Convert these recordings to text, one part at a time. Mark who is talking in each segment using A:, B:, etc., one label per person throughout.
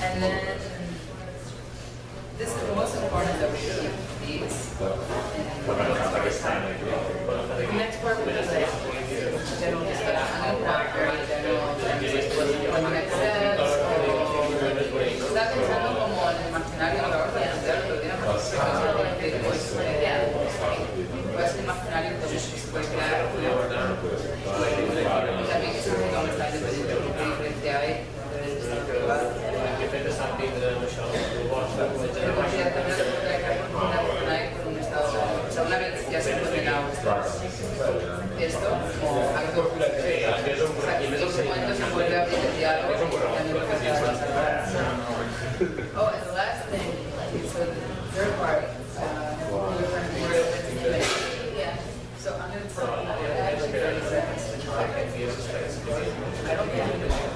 A: And then this is the most important that we keep these. The next part we just like general discussion, not very general terms like what the next steps o está pensando como en el imaginario a la hora de aprender, pero tiene más puede ser imaginario entonces se puede crear también que se hace como está dependiendo de lo que diferente hay. Una vez ya se ha terminado esto, como algo en ese momento se vuelve a abrir el diálogo y también lo que se va a salvar. Oh, and the last thing, so the third part, yeah. So I'm going to put actually 30 seconds to try. I don't get it.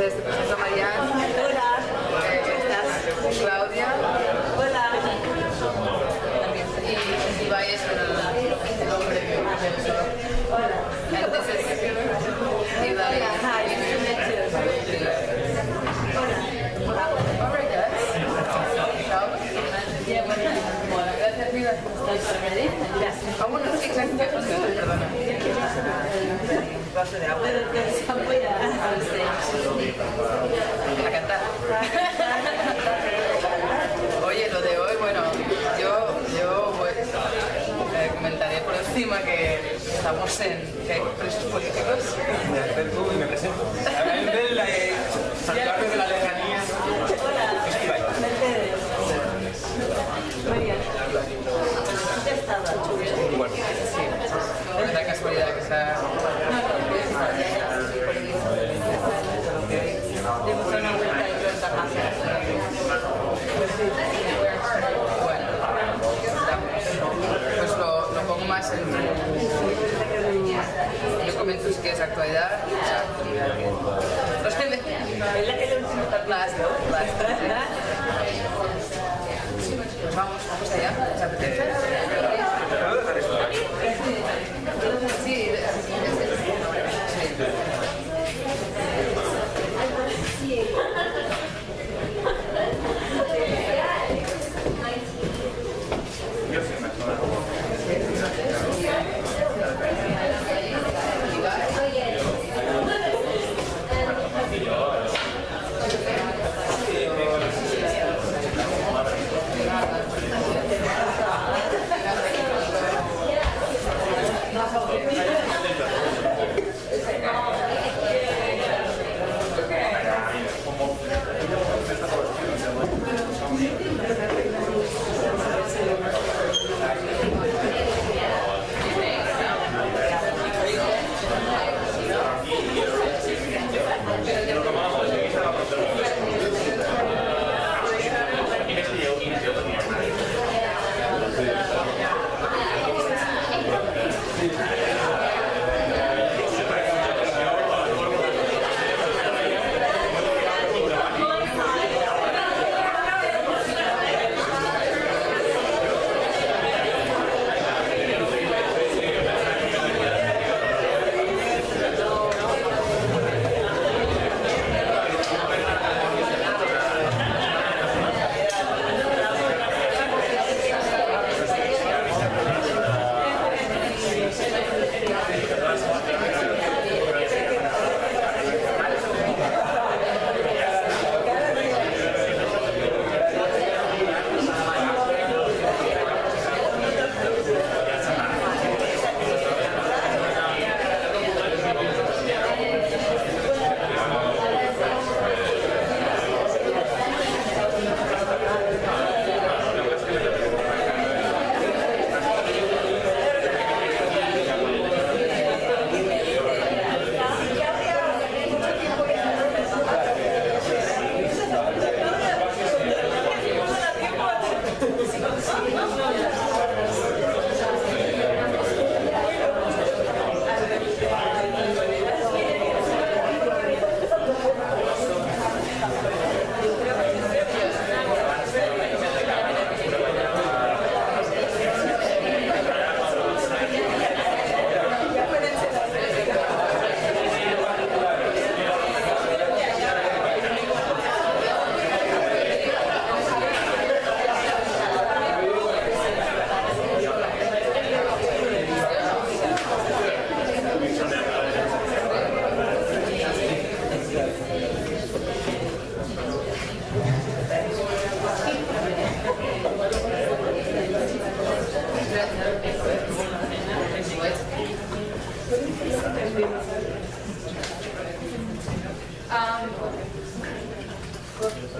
A: Entonces te presento a Mariana.
B: Hola.
A: Claudia.
B: Hola.
A: Y Ibai es el hombre que
B: Hola.
A: entonces Ibai.
B: Hi, nice to meet you. Hola.
A: All right, guys. Chao.
B: Yeah, bueno.
A: Gracias, amiga.
B: ¿Estás ready? Gracias.
A: Vámonos, exacto. Perdona. Vaso de agua.
B: Voy a
A: A cantar. Oye, lo de hoy, bueno, yo comentaré por encima que estamos que hay presos políticos.
C: Me acerco y me presento. A ver, saltarme de la lejanía.
B: Hola. Mercedes. María. ¿Dónde estaba?
C: Bueno,
A: Sí, es la casualidad que está...
B: Debo hacer una vuelta de pronto a casa.
A: Bueno, pues lo pongo más en... Yo comento si quieres actualidad. Los que me...
B: Es el último
A: Plástico. Pues vamos allá. ¿Te apetece?
C: ¿puedo dejar esto?
A: Sí,
C: Yo sí,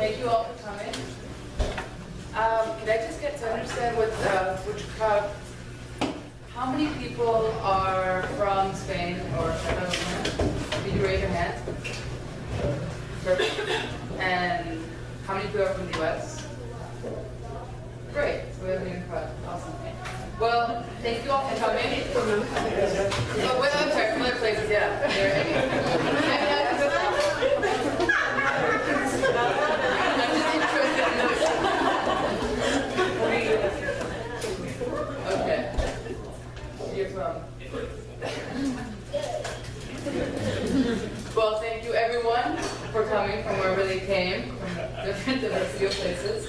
A: Thank you all for coming. Could I just get to understand which crowd, how many people are from Spain or Catalonia? Can you raise your hand? Perfect. And how many people are from the US? Great, so we have a new crowd. Awesome. Well, thank you all for coming. Oh, well, I'm sorry, from other places, yeah. thank you everyone for coming from wherever they came, from different diversity of places.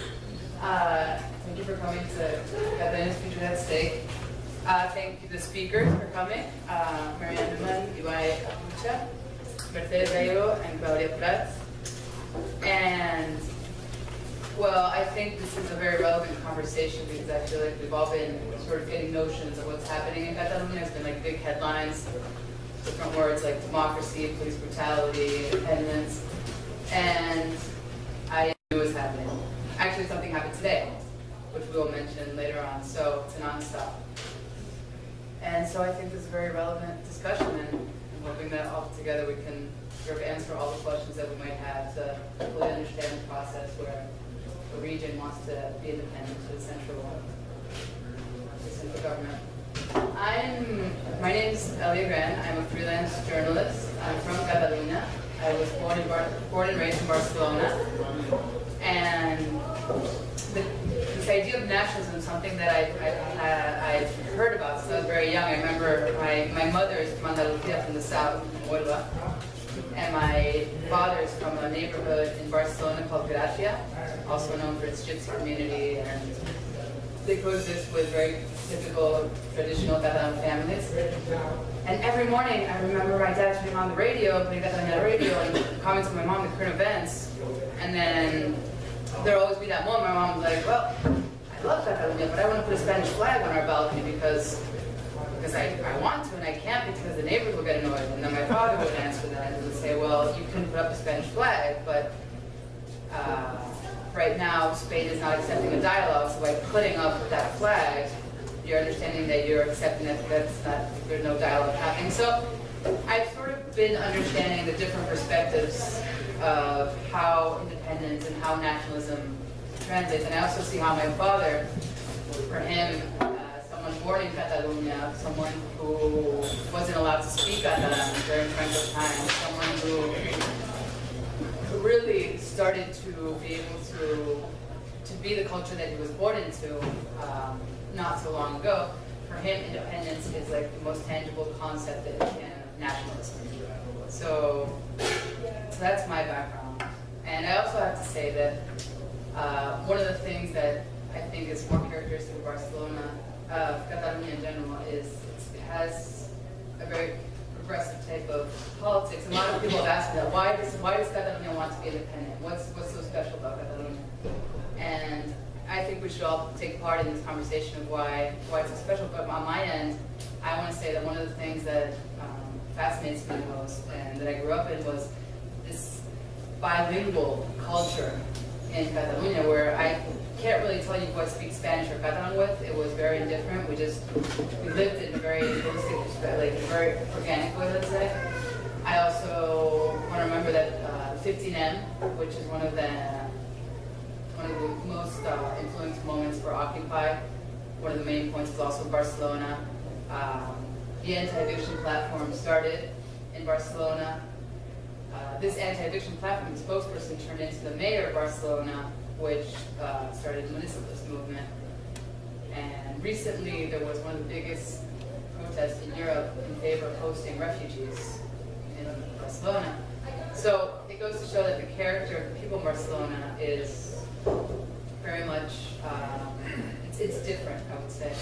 A: Thank you for coming to Catalonia's Future at Stake. Thank you the speakers for coming, Marianne Newman, Ibai Apucha, Mercedes Gallego, and Claudia Prats. And well, I think this is a very relevant conversation because I feel like we've all been sort of getting notions of what's happening in Catalonia. It's been like big headlines, different words like democracy, police brutality, independence, and I knew it was happening. Actually, something happened today, which we will mention later on, so it's a non-stop. And so I think this is a very relevant discussion, and I'm hoping that all together we can sort of answer all the questions that we might have to fully understand the process where the region wants to be independent to the central government. My name is Elia Gran. I'm a freelance journalist. I'm from Catalonia. I was born and raised in Barcelona. And this idea of nationalism is something that I've heard about since I was very young. I remember my mother is from Andalusia, from the south, from Huelva. And my father is from a neighborhood in Barcelona called Gracia, also known for its gypsy community, and they coexist with very typical traditional Catalan families. And every morning I remember my dad turning on the radio, putting Catalonia on the radio, and commenting to my mom the current events. And then there'll always be that moment my mom was like, well, I love Catalonia, but I want to put a Spanish flag on our balcony because I want to and I can't because the neighbors will get annoyed. And then my father would answer that and would say, well, you can put up a Spanish flag, but right now Spain is not accepting a dialogue, so by putting up that flag, you're understanding that you're accepting that there's no dialogue happening. So I've sort of been understanding the different perspectives of how independence and how nationalism translates. And I also see how my father, for him, someone born in Catalonia, someone who wasn't allowed to speak Catalan during Franco's time, someone who really started to be able to be the culture that he was born into not so long ago. For him, independence is like the most tangible concept that he can of nationalism. So that's my background. And I also have to say that one of the things that I think is more characteristic of Barcelona, Catalonia in general, is it has a very progressive type of politics. And a lot of people have asked me that, why does Catalonia want to be independent? What's so special about Catalonia? And I think we should all take part in this conversation of why it's so special. But on my end, I want to say that one of the things that fascinates me the most and that I grew up in was this bilingual culture in Catalonia, where I can't really tell you who I speak Spanish or Catalan with. It was very different. We lived in a very holistic, like a very organic way, let's say. I also want to remember that 15M, which is one of the most influential moments for Occupy. One of the main points is also Barcelona. The anti-eviction platform started in Barcelona. This anti-eviction platform spokesperson turned into the mayor of Barcelona, which started the municipalist movement. And recently there was one of the biggest protests in Europe in favor of hosting refugees in Barcelona. So it goes to show that the character of the people in Barcelona is very much, it's different, I would say,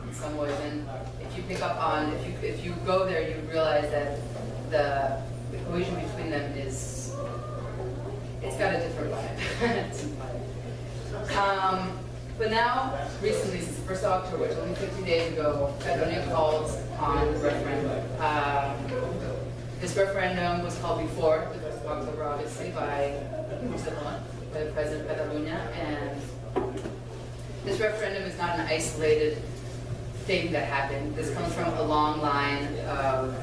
A: in some ways. And if you pick up on, if you go there, you realize that the cohesion between them is, it's got a different vibe. But now, recently, since the 1st of October, which only 15 days ago, Catalonia called on the referendum. This referendum was called before the 1st of October, obviously, by the President of Catalonia, and this referendum is not an isolated thing that happened. This comes from a long line of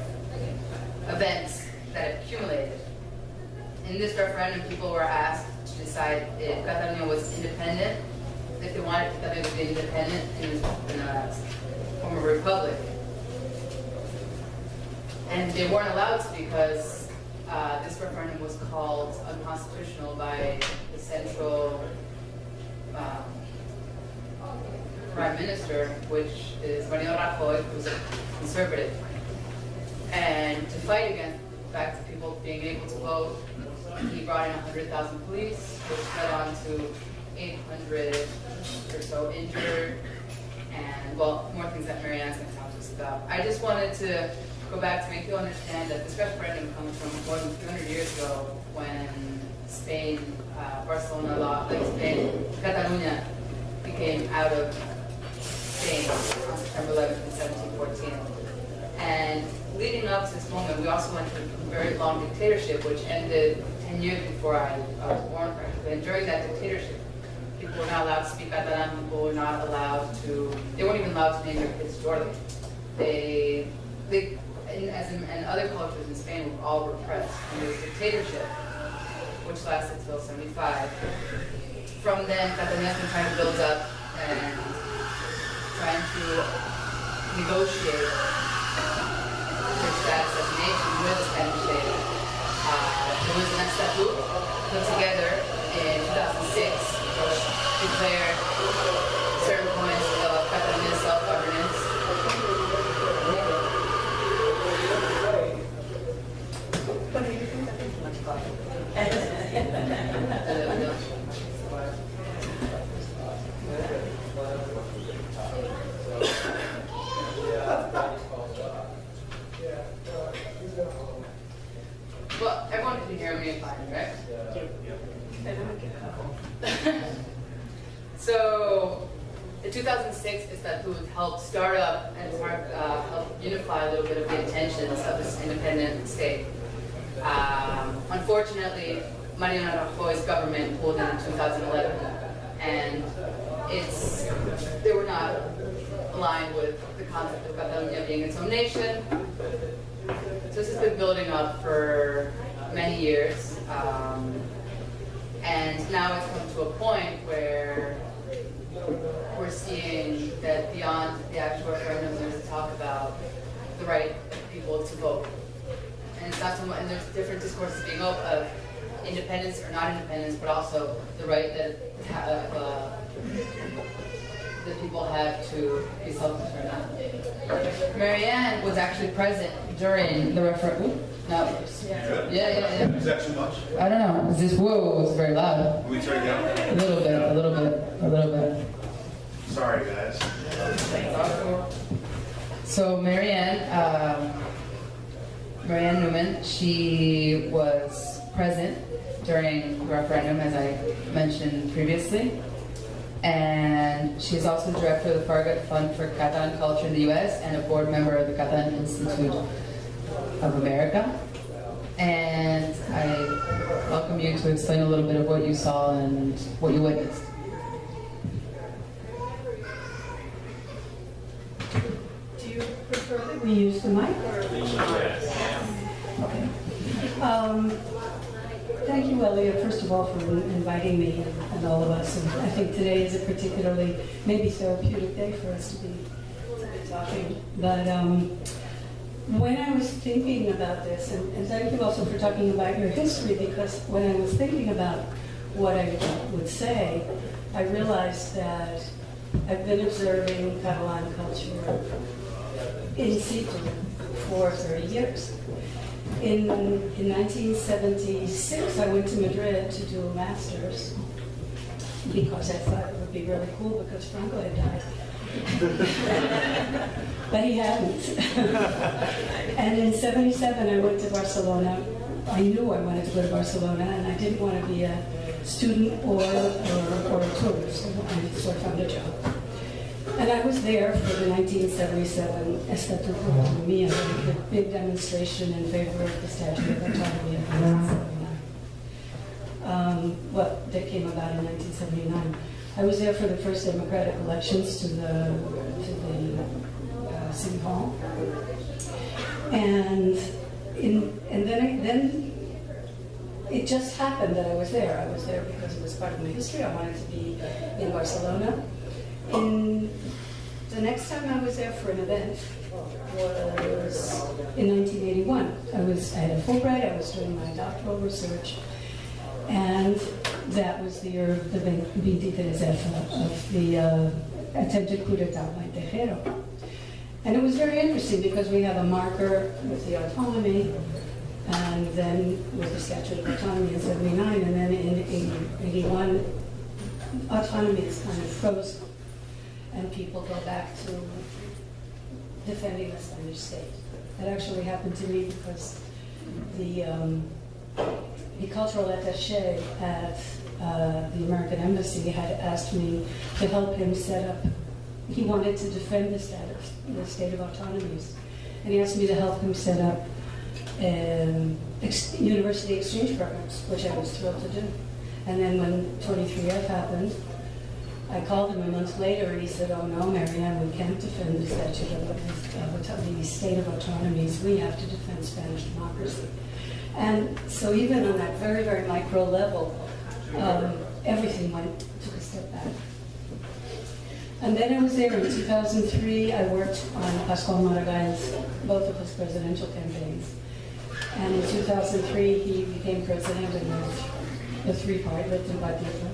A: events that have accumulated. In this referendum, people were asked to decide if Catalonia was independent, if they wanted Catalonia to be independent in a form of a republic. And they weren't allowed to because this referendum was called unconstitutional by the central prime minister, which is Mariano Rajoy, who's a conservative. And to fight against the fact that people being able to vote. He brought in 100,000 police, which led on to 800 or so injured, and well, more things that Marianne's going to talk to us about. I just wanted to go back to make you understand that this referendum comes from more than 300 years ago when Spain, Barcelona law, like Spain, Catalonia became out of Spain on September 11th in 1714. And leading up to this moment, we also went through a very long dictatorship, which ended 10 years before I was born, practically. And during that dictatorship, people were not allowed to speak Catalan, people were not allowed to, they weren't even allowed to name their kids Jordan. As in other cultures in Spain, were all repressed. And there was dictatorship, which lasted till 75. From then, Catalonia has been trying to build up and trying to negotiate their status as a nation with the Spanish state. There was an statute put together in 2006, which declared certain points of Catalonia's self-governance. Well, everyone can hear me fine, right? So, in 2006, the statute helped start up and help unify a little bit of the intentions of this independent state. Unfortunately, Mariano Rajoy's government pulled in 2011, and they were not aligned with the concept of Catalonia being its own nation. So this has been building up for many years, and now it's come to a point where we're seeing that beyond the actual referendum, there's a talk about the right of people to vote. And it's not so much, and there's different discourses being open of independence or not independence, but also the right that people have to be self-determined. Marianne was actually present during the referendum. No. Yeah.
D: Is that too much?
A: I don't know. Is this whoa? It's very loud.
D: Can we turn it down?
A: A little bit.
D: Sorry, guys.
A: So Marianne Newman, she was present during the referendum, as I mentioned previously. And she's also the director of the Farragut Fund for Catalan Culture in the U.S. and a board member of the Catalan Institute of America. And I welcome you to explain a little bit of what you saw and what you witnessed.
E: Do you prefer that we use the mic? Okay. Thank you, Elliot, first of all, for inviting me and all of us. And I think today is a particularly maybe therapeutic day for us to be talking. But when I was thinking about this, and thank you also for talking about your history, because when I was thinking about what I would say, I realized that I've been observing Catalan culture in situ for 30 years. In 1976, I went to Madrid to do a master's because I thought it would be really cool because Franco had died. But he hadn't. And in 77, I went to Barcelona. I knew I wanted to go to Barcelona, and I didn't want to be a student or a tourist, so I found a job. And I was there for the 1977 Estatuto de Autonomía, the big demonstration in favor of the Statute of Autonomy of 1979. That came about in 1979. I was there for the first democratic elections to the City Hall. And then it just happened that I was there. I was there because it was part of my history. I wanted to be in Barcelona. The next time I was there for an event was in 1981. I had a Fulbright, I was doing my doctoral research, and that was the year of the 23F, of the attempted coup d'etat by Tejero. And it was very interesting because we have a marker with the autonomy, and then with the Statute of Autonomy in 79, and then in 81, autonomy is kind of frozen, and people go back to defending the Spanish state. That actually happened to me because the cultural attaché at the American Embassy had asked me to help him set up. He wanted to defend the state of autonomies, and he asked me to help him set up university exchange programs, which I was thrilled to do. And then when 23F happened, I called him a month later, and he said, "Oh no, Marianne, we can't defend the statute of the state of autonomies. We have to defend Spanish democracy." And so even on that very, very micro level, everything took a step back. And then I was there in 2003. I worked on Pascual Maragall's, both of his presidential campaigns. And in 2003, he became president of the three-party, led by people.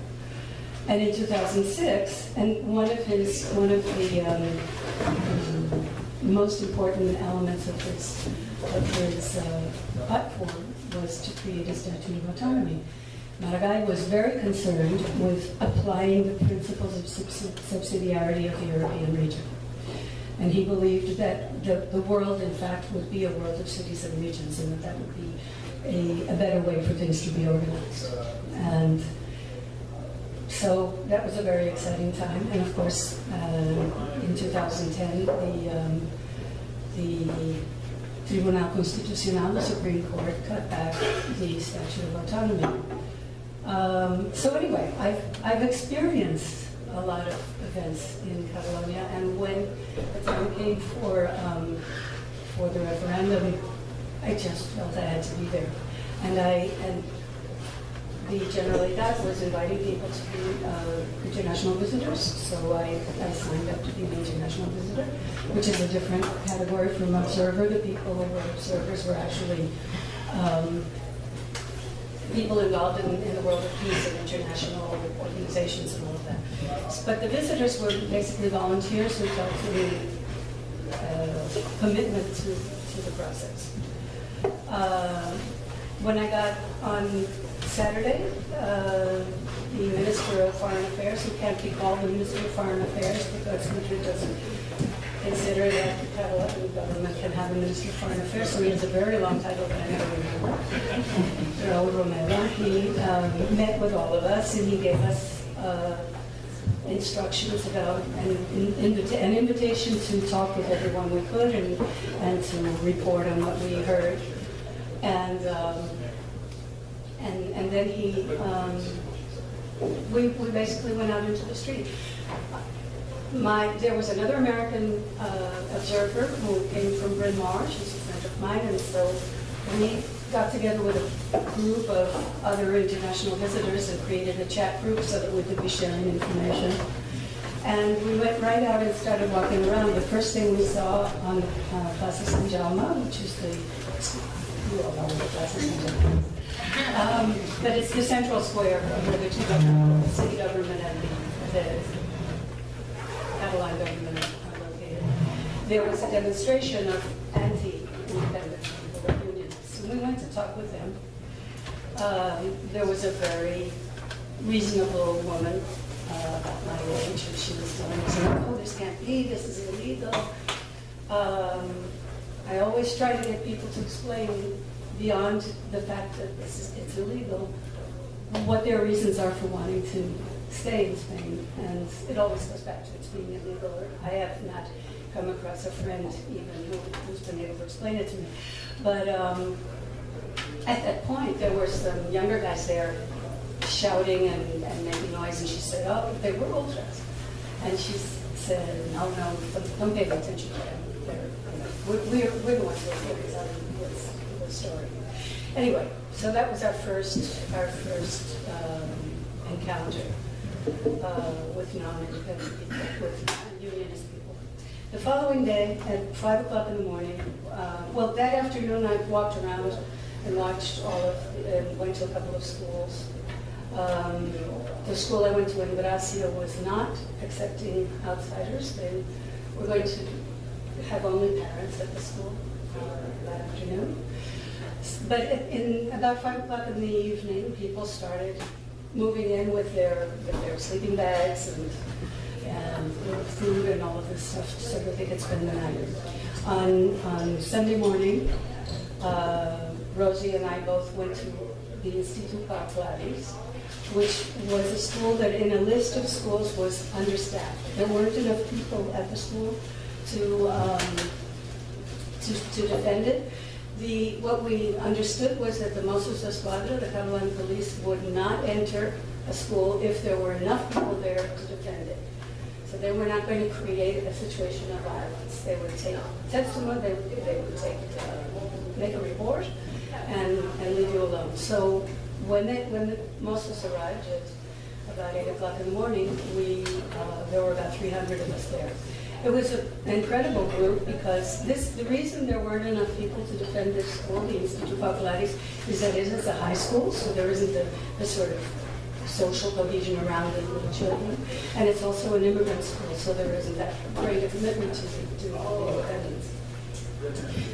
E: And in 2006, and one of the most important elements of his platform was to create a statute of autonomy. Maragall was very concerned with applying the principles of subsidiarity of the European region. And he believed that the world, in fact, would be a world of cities and regions, and that would be a better way for things to be organized. And so that was a very exciting time. And of course, in 2010, the Tribunal Constitucional, the Supreme Court, cut back the Statute of Autonomy. So anyway, I've experienced a lot of events in Catalonia, and when the time came for the referendum, I just felt I had to be there. And the Generalitat was inviting people to be international visitors, so I signed up to be an international visitor, which is a different category from observer. The people who were observers were actually people involved in the world of peace and international organizations and all of that. But the visitors were basically volunteers who felt the commitment to the process. When I got on Saturday, the Minister of Foreign Affairs, who can't be called the Minister of Foreign Affairs because Madrid doesn't consider that the Catalan government can have a Minister of Foreign Affairs, so he has a very long title that I never remember. Raul Romero. He met with all of us, and he gave us instructions about an invitation to talk with everyone we could and to report on what we heard. And then we basically went out into the street. There was another American observer who came from Bryn Mawr. She's a friend of mine, and so we got together with a group of other international visitors and created a chat group so that we could be sharing information. And we went right out and started walking around. The first thing we saw on Plaza San Jaume, which is you all know what Plaza San Jaume is. But it's the central square where the two governments, the city government and the Catalan government are located. There was a demonstration of anti-independence people, unionists. So we went to talk with them. There was a very reasonable woman about my age, and she was telling us, "Oh, this can't be, this is illegal." I always try to get people to explain beyond the fact that it's illegal, what their reasons are for wanting to stay in Spain. And it always goes back to it's being illegal. I have not come across a friend even who's been able to explain it to me. But at that point, there were some younger guys there shouting and making noise, and she said, "Oh, they were ultras." And she said, "No, don't pay attention to them. We're the ones who are focused on the story." Anyway, so that was our first encounter with non-independent people, with non-unionist people. The following day, at 5 o'clock in the morning, that afternoon I walked around and watched and went to a couple of schools. The school I went to in Gracia was not accepting outsiders. They were going to have only parents at the school that afternoon. But in about 5 o'clock in the evening, people started moving in with their sleeping bags and food and all of this stuff so that they could spend the night. On Sunday morning, Rosie and I both went to the Instituto Pilates, which was a school that in a list of schools was understaffed. There weren't enough people at the school to defend it. What we understood was that the Mossos d'Esquadra, the Catalan police, would not enter a school if there were enough people there to defend it. So they were not going to create a situation of violence. They would take testimony, they would make a report, and leave you alone. So when the Mossos arrived at about 8 o'clock in the morning, there were about 300 of us there. It was an incredible group because the reason there weren't enough people to defend this school, the Instituto Pilates, is that it is a high school, so there isn't the sort of social cohesion around it with the children. And it's also an immigrant school, so there isn't that great a commitment to independence.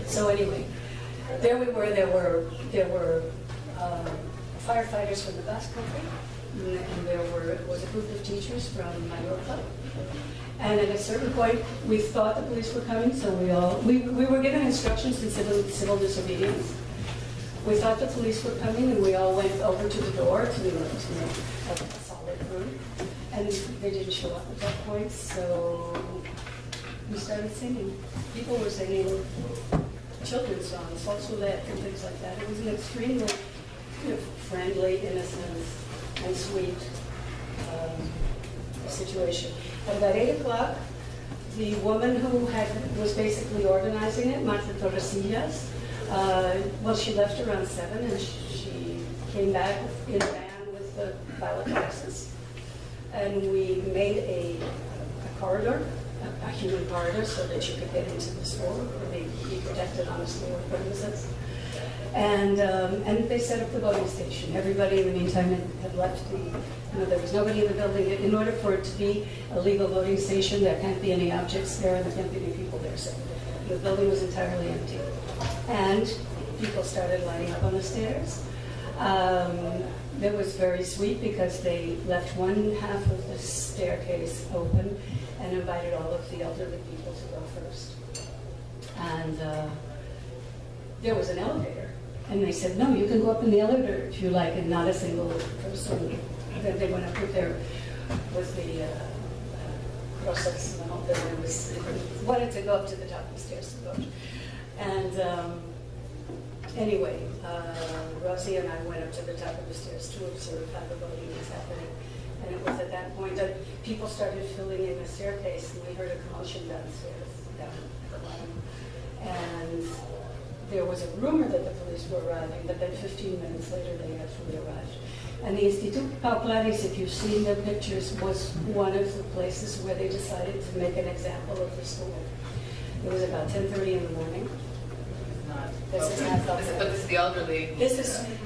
E: So anyway, there we were. There were firefighters from the Basque Country, and there was a group of teachers from Mallorca. And at a certain point, we thought the police were coming, so we were given instructions in civil disobedience. We thought the police were coming, and we all went over to the door to make a solid room. And they didn't show up at that point, so we started singing. People were singing children's songs, Solsolet and things like that. It was an extremely friendly, innocent, and sweet situation. At about 8 o'clock, the woman who was basically organizing it, Marta Torresillas, she left around 7 and she came back in a van with the ballot boxes. And we made a corridor, a human corridor, so that you could get into the store or be protected on the store premises. And they set up the voting station. Everybody in the meantime had left there was nobody in the building. In order for it to be a legal voting station, there can't be any objects there and there can't be any people there. So the building was entirely empty. And people started lining up on the stairs. It was very sweet because they left one half of the staircase open and invited all of the elderly people to go first. And there was an elevator. And they said, no, you can go up in the elevator if you like, and not a single person. Then they went up with the process and all that. They wanted to go up to the top of the stairs to vote. And anyway, Rosie and I went up to the top of the stairs to observe how the voting was happening. And it was at that point that people started filling in the staircase, and we heard a commotion downstairs, down at the bottom. And there was a rumor that the police were arriving, but then 15 minutes later they actually arrived. And the Instituto Pilates, if you've seen the pictures, was one of the places where they decided to make an example of the school. It was about 10:30 in the morning. This is not
A: But this is the elderly.
E: This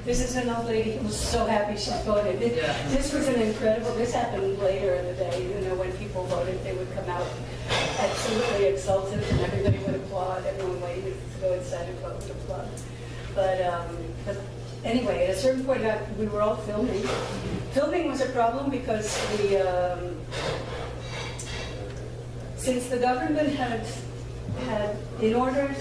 E: is an old lady who was so happy she voted. This was an incredible. This happened later in the day. When people voted, they would come out absolutely exultant, and everybody would applaud. Everyone waited to go inside and vote would applaud. But anyway, at a certain point, we were all filming. Filming was a problem because since the government had, in order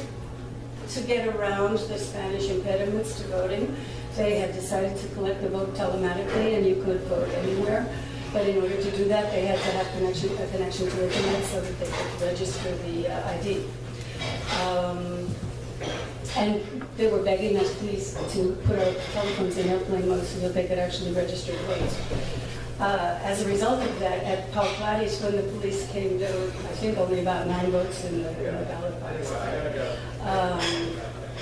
E: to get around the Spanish impediments to voting, they had decided to collect the vote telematically, and you could vote anywhere. But in order to do that, they had to have a connection to the internet so that they could register the ID. And they were begging us, please, to put our telephones in airplane mode so that they could actually register the votes. As a result of that, at Pau Pilates, when the police came, there were, I think, only about 9 votes in the ballot box.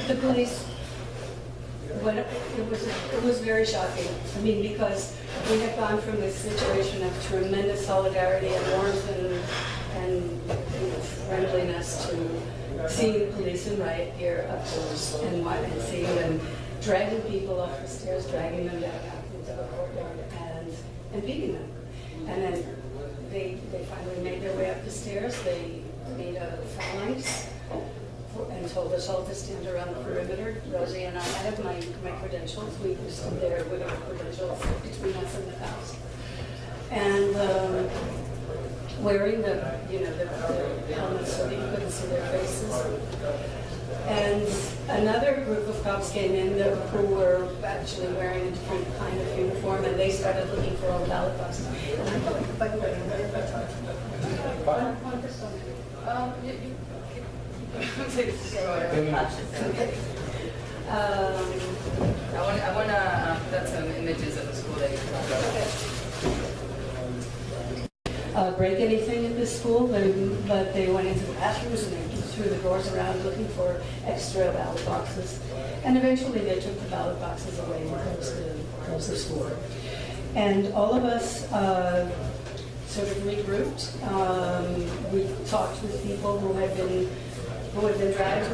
E: The police, it was very shocking. I mean, because we had gone from this situation of tremendous solidarity and warmth and friendliness to seeing the police in riot gear up close and seeing them dragging people off the stairs, dragging them down into the courtyard and beating them. And then they finally made their way up the stairs. They made a phalanx and told us all to stand around the perimeter. Rosie and I have my credentials. We were still there with our credentials between us and the house. And wearing the helmets so that you couldn't see their faces. And another group of cops came in who were actually wearing a different kind of uniform, and they started looking for all the ballot boxes. And I thought, by the way,
A: I want to put some images of the school that you talked about.
E: Break anything at this school, but they went into the bathrooms and they threw the doors around looking for extra ballot boxes. And eventually they took the ballot boxes away and closed the school. And all of us sort of regrouped. We talked with people who had been dragged,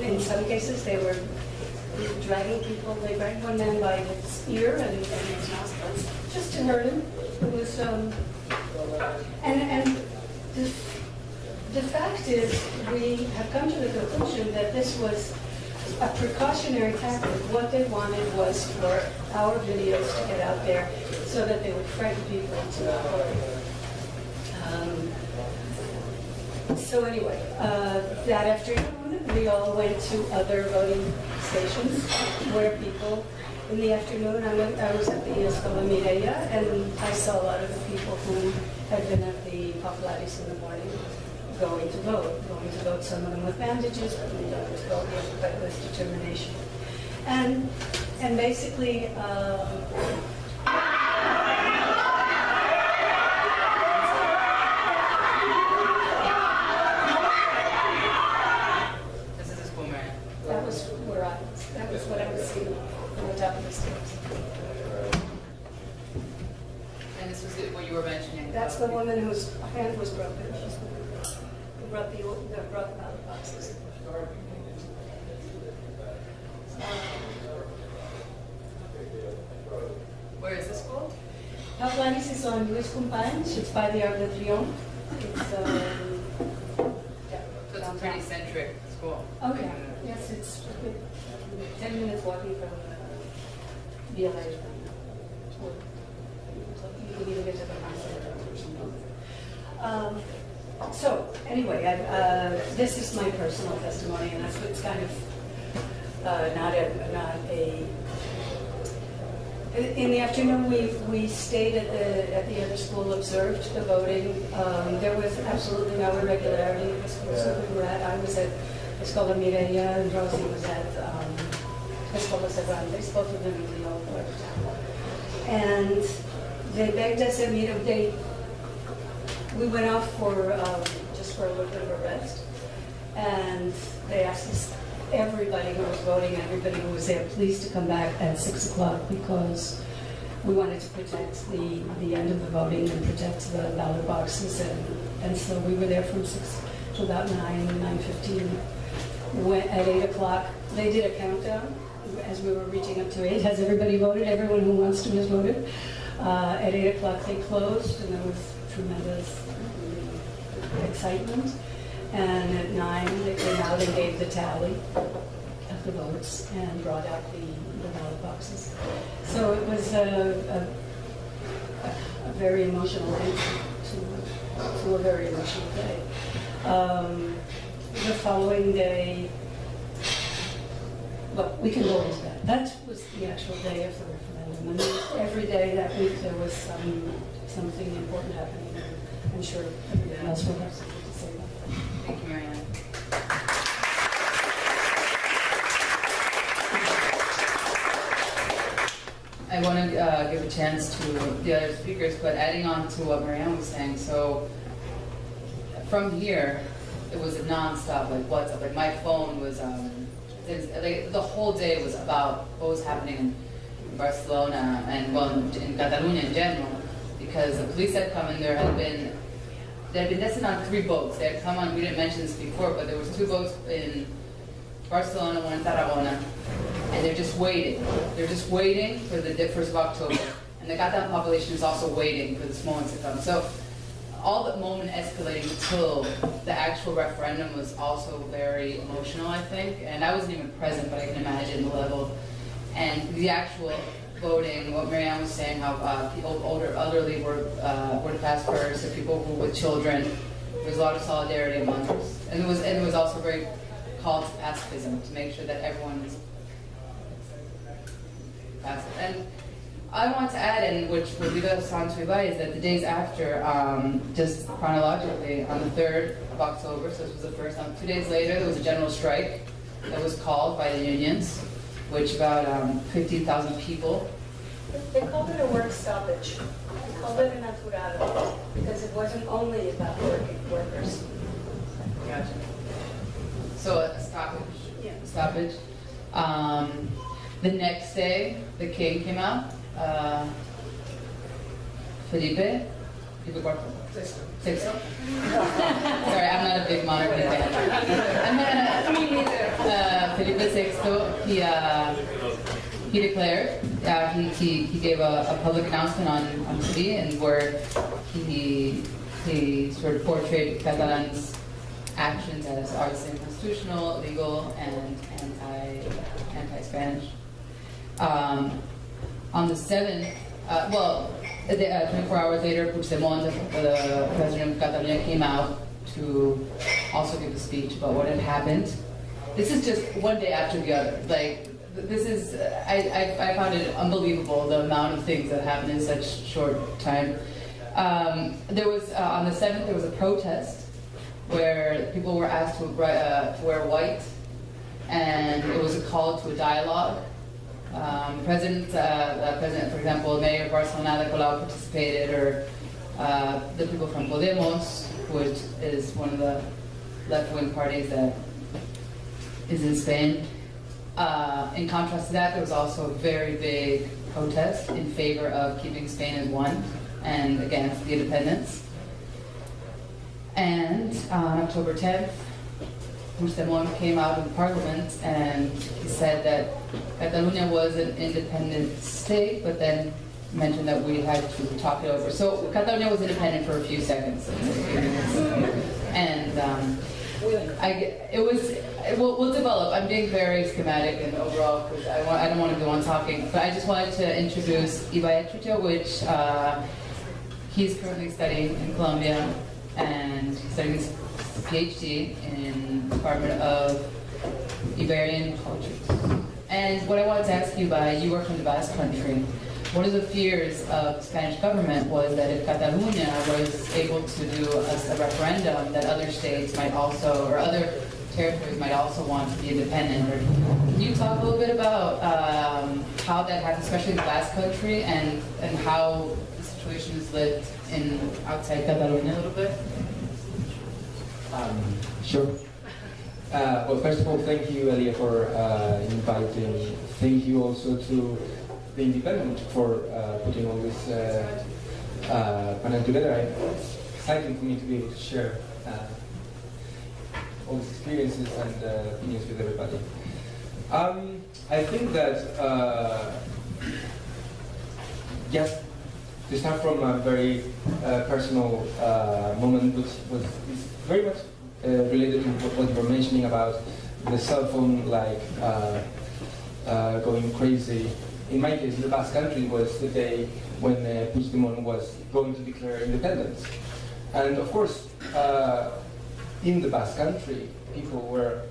E: in some cases they were dragging people. They dragged one man by his ear and his nostrils just to hurt him. It was, and the fact is, we have come to the conclusion that this was a precautionary tactic. What they wanted was for our videos to get out there so that they would frighten people into not voting. So anyway, that afternoon, we all went to other voting stations where people, in the afternoon, I was at the Escola Mireia, and I saw a lot of the people who had been at the Populares in the morning going to vote, some of them with bandages, but many others voting with determination. And basically, that was where I was. That was what I was seeing on the top of the stairs.
A: And this was what you were mentioning.
E: That's the woman whose hand was broken. She's the one who brought the ballot boxes.
A: Where is this school?
E: Populares is on Luis Companys. It's by the Arc de Triomphe. It's yeah,
A: So it's a pretty centric school.
E: Okay. Yes, it's 10 minutes walking from VLA. You can even get to the hospital. So anyway, this is my personal testimony, and that's what's kind of not a. In the afternoon, we stayed at the other school, observed the voting. There was absolutely no irregularity in the school that we were at. I was at Escola Mireia, and Rosie was at Escola Cervantes, both of them in the old part of town. And they begged us, we went off for just for a little bit of a rest, and they asked us, everybody who was voting, everybody who was there, please to come back at 6 o'clock, because we wanted to protect the end of the voting and protect the ballot boxes, and so we were there from 6 to about 9:15. At 8 o'clock, they did a countdown as we were reaching up to 8. Has everybody voted? Everyone who wants to has voted. At 8 o'clock, they closed, and there was tremendous excitement. And at 9, they came out and gave the tally of the votes and brought out the ballot boxes. So it was a very emotional end to a very emotional day. The following day, well, we can go into that. That was the actual day of the referendum. And every day that week there was something important happening. I'm sure everybody else will have something to say about that.
A: Thank you, Marianne. I want to give a chance to the other speakers, but adding on to what Marianne was saying, so from here, it was a non-stop, like WhatsApp. Like my phone was, like the whole day was about what was happening in Barcelona and well, in Catalonia in general, because the police had come and there had been tested on 3 boats. They had come on, we didn't mention this before, but there was 2 boats in Barcelona, one in Tarragona, and they're just waiting. They're just waiting for the 1st of October. And the Catalan population is also waiting for this moment to come. So all the moment escalating till the actual referendum was also very emotional, I think. And I wasn't even present, but I can imagine the level. And the actual voting, what Marianne was saying, how people elderly were to pass first, and people who with children. There was a lot of solidarity among us. And it was also very called to pacifism, to make sure that everyone is passive. And I want to add, and which would lead us on to Ibai, is that the days after, just chronologically, on the 3rd of October, so this was the first, 2 days later, there was a general strike that was called by the unions, which about 15,000 people.
B: They called it a work stoppage. They called it a natural, because it wasn't only about workers.
A: Gotcha. So a stoppage.
B: Yeah.
A: Stoppage. The next day, the king came out. Felipe IV. Sixto. Sorry, I'm not a big monarchy fan. Me neither. Felipe VI. He declared. He gave a public announcement on TV, and where he sort of portrayed Catalan's actions as obviously unconstitutional, illegal, and anti-Spanish. On the 7th, 24 hours later, Puigdemont, the president of Catalonia, came out to also give a speech about what had happened. This is just one day after the other. Like, this is, I found it unbelievable, the amount of things that happened in such short time. There was, on the 7th, there was a protest where people were asked to wear white, and it was a call to a dialogue. President, for example, Mayor of Barcelona, Ada Colau participated, or the people from Podemos, which is one of the left-wing parties that is in Spain. In contrast to that, there was also a very big protest in favor of keeping Spain as one and against the independence. And on October 10th, Puigdemont came out of the parliament and he said that Catalonia was an independent state, but then mentioned that we had to talk it over. So Catalonia was independent for a few seconds. And we'll develop. I'm being very schematic and overall because I don't want to go on talking, but I just wanted to introduce Ibai Etrito, which he's currently studying in Colombia and studying his PhD in the Department of Iberian Cultures. And what I wanted to ask you, Ibai, you are from the Basque Country. One of the fears of the Spanish government was that if Catalonia was able to do a referendum, that other states might also, or other territories might also want to be independent. Can you talk a little bit about how that happened, especially in the Basque Country, and how the situation is lived in outside Catalonia a little bit?
C: Sure. Well, first of all, thank you, Elia, for inviting me. Thank you also to The Independent for putting all this panel together. It's exciting for me to be able to share all these experiences and opinions with everybody. I think that just to start from a very personal moment, which is very much related to what you were mentioning about the cell phone, like going crazy. In my case, the Basque Country was the day when Puigdemont was going to declare independence. And of course, in the Basque Country, people were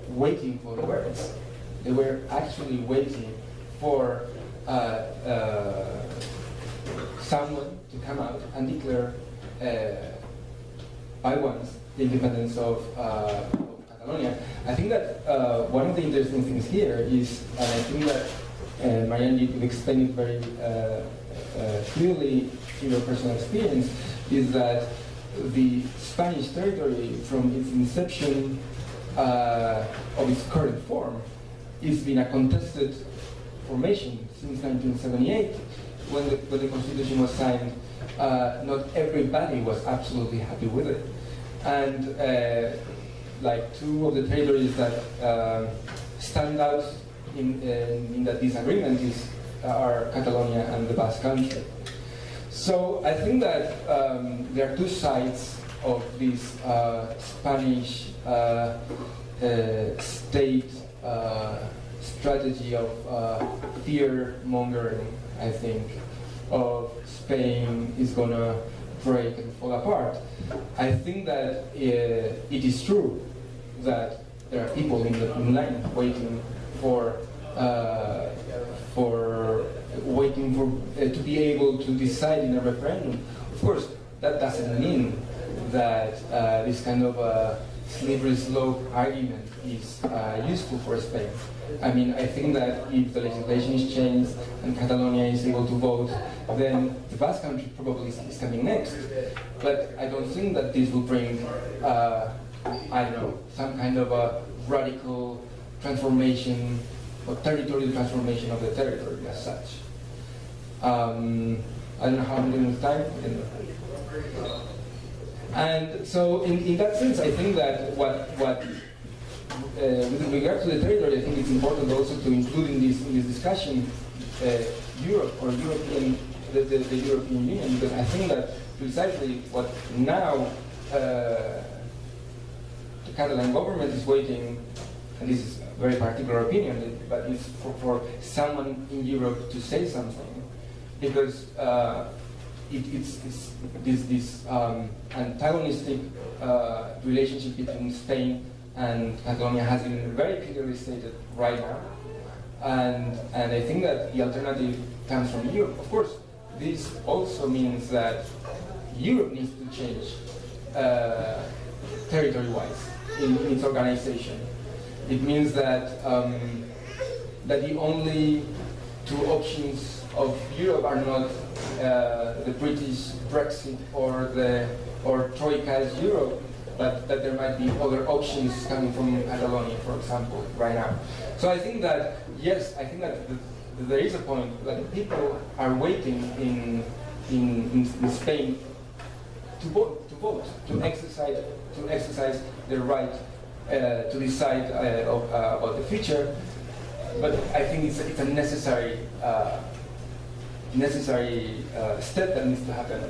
C: waiting for the words. They were actually waiting for someone to come out and declare by once the independence of Catalonia. I think that one of the interesting things here is, and I think that Marianne, you could explain it very clearly in your personal experience, is that the Spanish territory, from its inception of its current form, has been a contested formation since 1978, when the Constitution was signed. Not everybody was absolutely happy with it. And like two of the territories that stand out in that disagreement are Catalonia and the Basque Country. So I think that there are two sides of this Spanish state strategy of fear-mongering, I think, of Spain is going to break and fall apart. I think that it is true that there are people in the line waiting to be able to decide in a referendum. Of course, that doesn't mean that this kind of slippery slope argument is useful for Spain. I mean, I think that if the legislation is changed and Catalonia is able to vote, then the Basque Country probably is coming next. But I don't think that this will bring, I don't know, some kind of a radical transformation or territorial transformation of the territory as such. I don't know how I'm doing with time. And so in that sense, I think that with regard to the territory, I think it's important also to include in this discussion Europe or the European Union, because I think that precisely what now the Catalan government is waiting, and this is a very particular opinion, but it's for someone in Europe to say something, because it's this antagonistic relationship between Spain and Catalonia has been very clearly stated right now, and I think that the alternative comes from Europe. Of course, this also means that Europe needs to change territory-wise in its organization. It means that the only two options of Europe are not the British Brexit or Troika's Europe, but that there might be other options coming from Catalonia, for example, right now. So I think that, yes, I think that there is a point that people are waiting in Spain to vote, to exercise their right to decide about the future. But I think it's a necessary step that needs to happen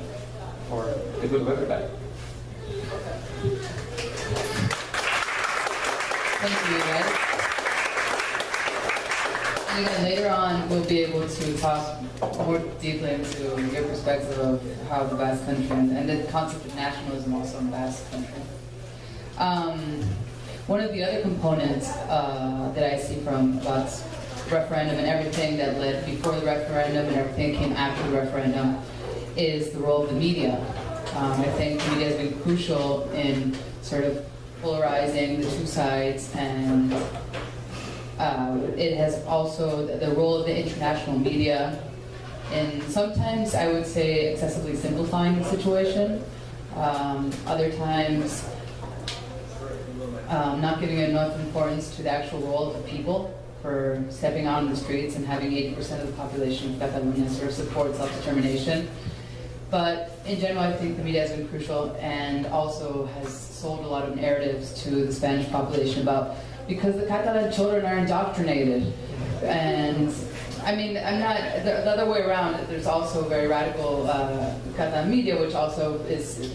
C: for the good of everybody.
A: Thank you, guys. And again, later on, we'll be able to talk more deeply into your perspective of how the Basque Country and the concept of nationalism also in the Basque Country. One of the other components that I see from Bach's referendum and everything that led before the referendum and everything that came after the referendum is the role of the media. I think the media has been crucial in sort of polarizing the two sides, and it has also the role of the international media in sometimes, I would say, excessively simplifying the situation. Other times, not giving enough importance to the actual role of the people for stepping out on the streets and having 80% of the population of Catalonia sort of support self-determination. But in general, I think the media has been crucial and also has sold a lot of narratives to the Spanish population about, because the Catalan children are indoctrinated. And I mean, I'm not, the other way around, there's also very radical Catalan media, which also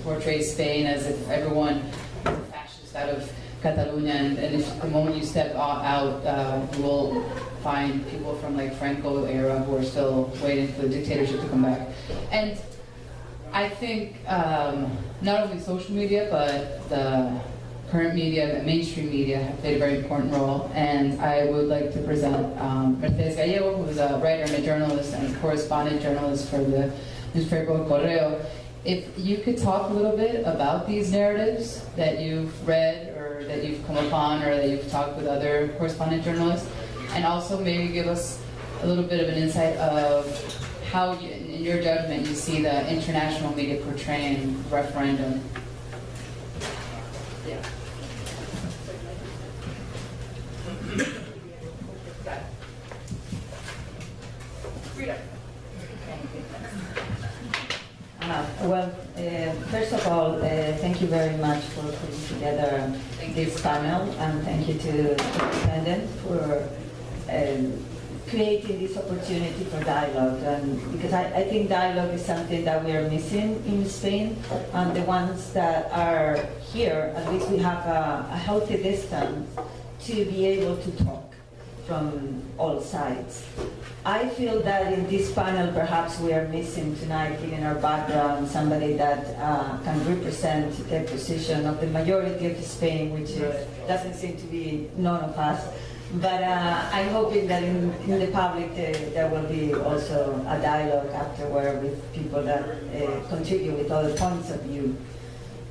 A: portrays Spain as if everyone is a fascist out of Catalonia, and if the moment you step out, you will find people from like Franco era who are still waiting for the dictatorship to come back. And I think not only social media, but the current media, the mainstream media, have played a very important role. And I would like to present Mercedes Gallego, who is a writer and a journalist and correspondent journalist for the newspaper Correo. If you could talk a little bit about these narratives that you've read or that you've come upon or that you've talked with other correspondent journalists, and also maybe give us a little bit of an insight of how, in your judgment, you see the international media portraying the referendum. Yeah. Freedom.
F: First of all, thank you very much for putting together this panel, and thank you to the Independent for creating this opportunity for dialogue, and because I think dialogue is something that we are missing in Spain, and the ones that are here, at least we have a healthy distance to be able to talk from all sides. I feel that in this panel perhaps we are missing tonight, given our background, somebody that can represent the position of the majority of Spain, which doesn't seem to be none of us. But I'm hoping that in the public there will be also a dialogue afterward with people that contribute with other points of view.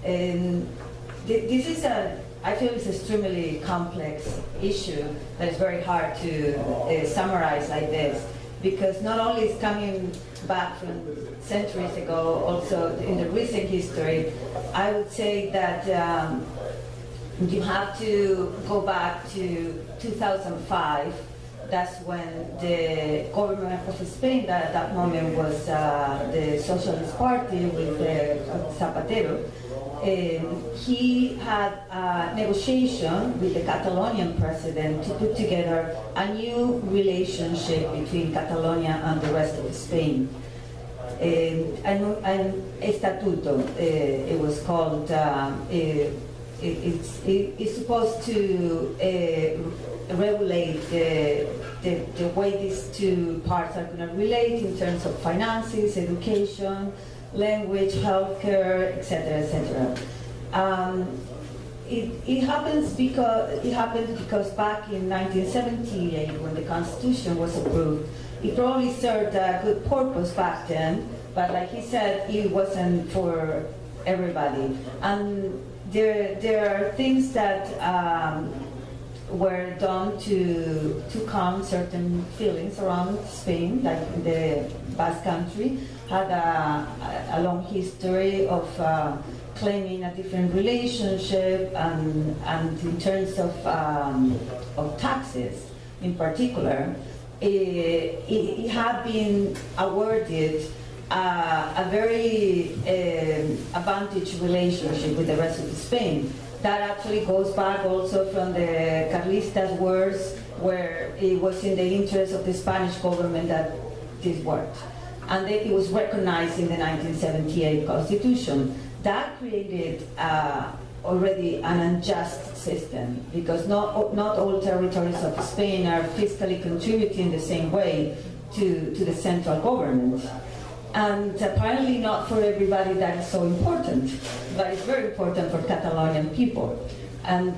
F: And this is I feel it's an extremely complex issue that is very hard to summarize like this, because not only is coming back from centuries ago, also in the recent history, I would say that you have to go back to 2005. That's when the government of Spain, that at that moment was the Socialist Party with Zapatero. He had a negotiation with the Catalonian president to put together a new relationship between Catalonia and the rest of Spain. An estatuto, it was called. It's supposed to regulate the way these two parts are going to relate in terms of finances, education, language, healthcare, etc., etc. It happened because back in 1978, when the Constitution was approved, it probably served a good purpose back then, but like he said, it wasn't for everybody. And there are things that were done to calm certain feelings around Spain, like the Basque Country had a long history of claiming a different relationship, and in terms of taxes in particular, it had been awarded a very advantageous relationship with the rest of Spain. That actually goes back also from the Carlistas wars, where it was in the interest of the Spanish government that this worked. And then it was recognized in the 1978 Constitution. That created already an unjust system, because not all territories of Spain are fiscally contributing the same way to the central government. And apparently not for everybody that is so important, but it's very important for Catalonian people. And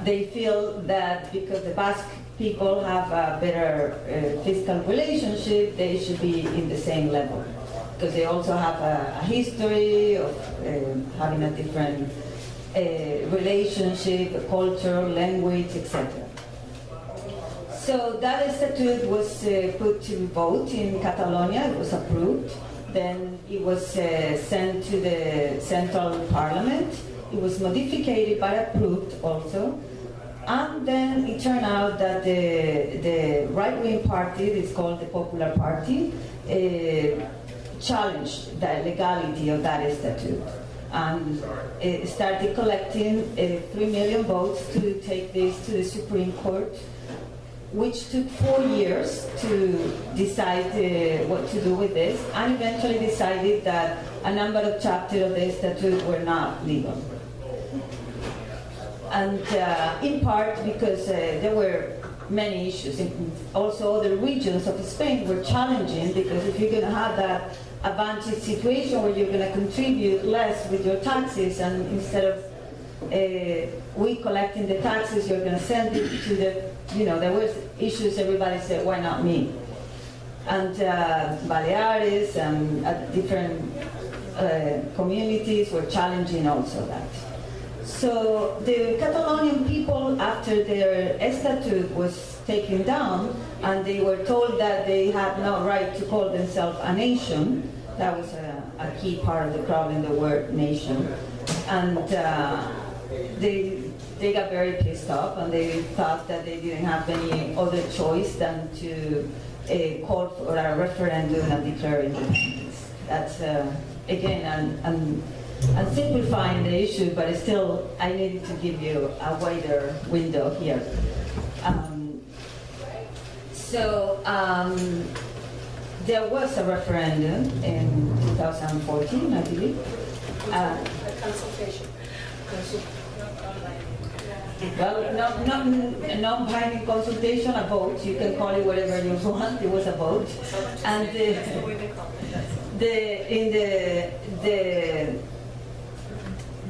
F: they feel that because the Basque people have a better fiscal relationship, they should be in the same level. Because they also have a history of having a different relationship, culture, language, etc. So that statute was put to vote in Catalonia. It was approved. Then it was sent to the central parliament. It was modified but approved also. And then it turned out that the right-wing party, it's called the Popular Party, challenged the legality of that statute, and started collecting 3 million votes to take this to the Supreme Court, which took 4 years to decide what to do with this, and eventually decided that a number of chapters of the statute were not legal. And in part because there were many issues. Also, other regions of Spain were challenging, because if you're going to have that advantage situation where you're going to contribute less with your taxes, and instead of we collecting the taxes, you're going to send it to the, there was issues, everybody said, why not me? And Baleares and different communities were challenging also that. So the Catalonian people, after their statute was taken down, and they were told that they had no right to call themselves a nation, that was a key part of the problem, the word nation, and they got very pissed off, and they thought that they didn't have any other choice than to call for a referendum and declare independence. That's, again, I'm simplifying the issue, but still, I needed to give you a wider window here. So there was a referendum in 2014, I believe.
B: A consultation.
F: Well, non-binding consultation, a vote. You can call it whatever you want. It was a vote, and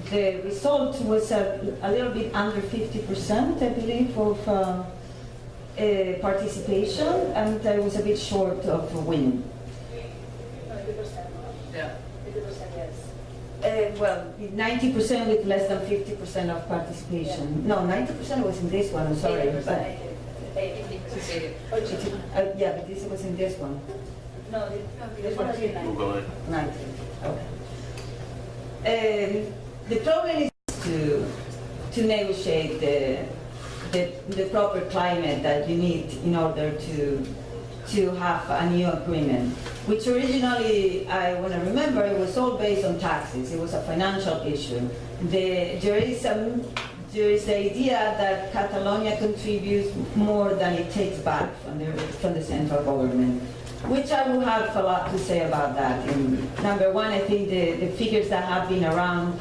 F: the result was a little bit under 50%, I believe, of participation, and I was a bit short of winning.
B: 90%.
A: Yeah.
B: 80% yes.
F: Well, 90% with less than 50% of participation. No, 90% was in this one, I'm sorry.
B: 80%.
F: But,
B: 80%.
F: yeah, but this was in this one.
B: No, this one is 90.
D: Google it.
F: 90. Okay. The problem is to negotiate the proper climate that you need in order to have a new agreement, which originally, I want to remember, it was all based on taxes. It was a financial issue. There is the idea that Catalonia contributes more than it takes back from the central government, which I will have a lot to say about that. Number one, I think the figures that have been around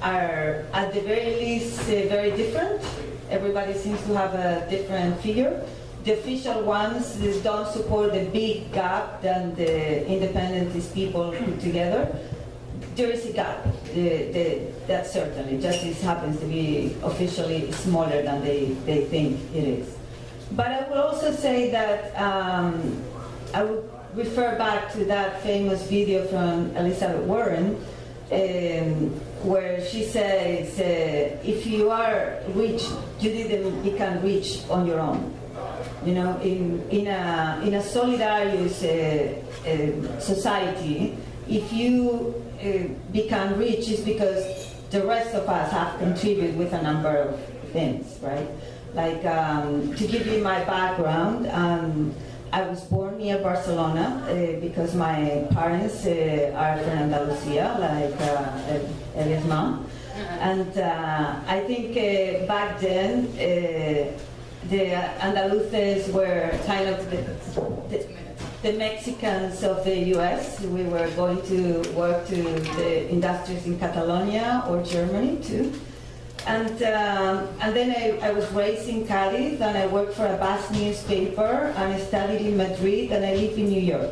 F: are at the very least very different. Everybody seems to have a different figure. The official ones don't support the big gap that the independentist people put together. There is a gap, that certainly. Justice happens to be officially smaller than they think it is. But I will also say that I would refer back to that famous video from Elizabeth Warren, where she says, if you are rich, you didn't become rich on your own. You know, in a solidarious society, if you become rich, it's because the rest of us have contributed with a number of things, right? Like, to give you my background, I was born near Barcelona because my parents are from Andalusia, like Elia's mom. And I think back then, the Andaluces were kind of the Mexicans of the US. We were going to work to the industries in Catalonia or Germany too. And then I was raised in Cadiz, and I worked for a Basque newspaper, and I studied in Madrid, and I live in New York.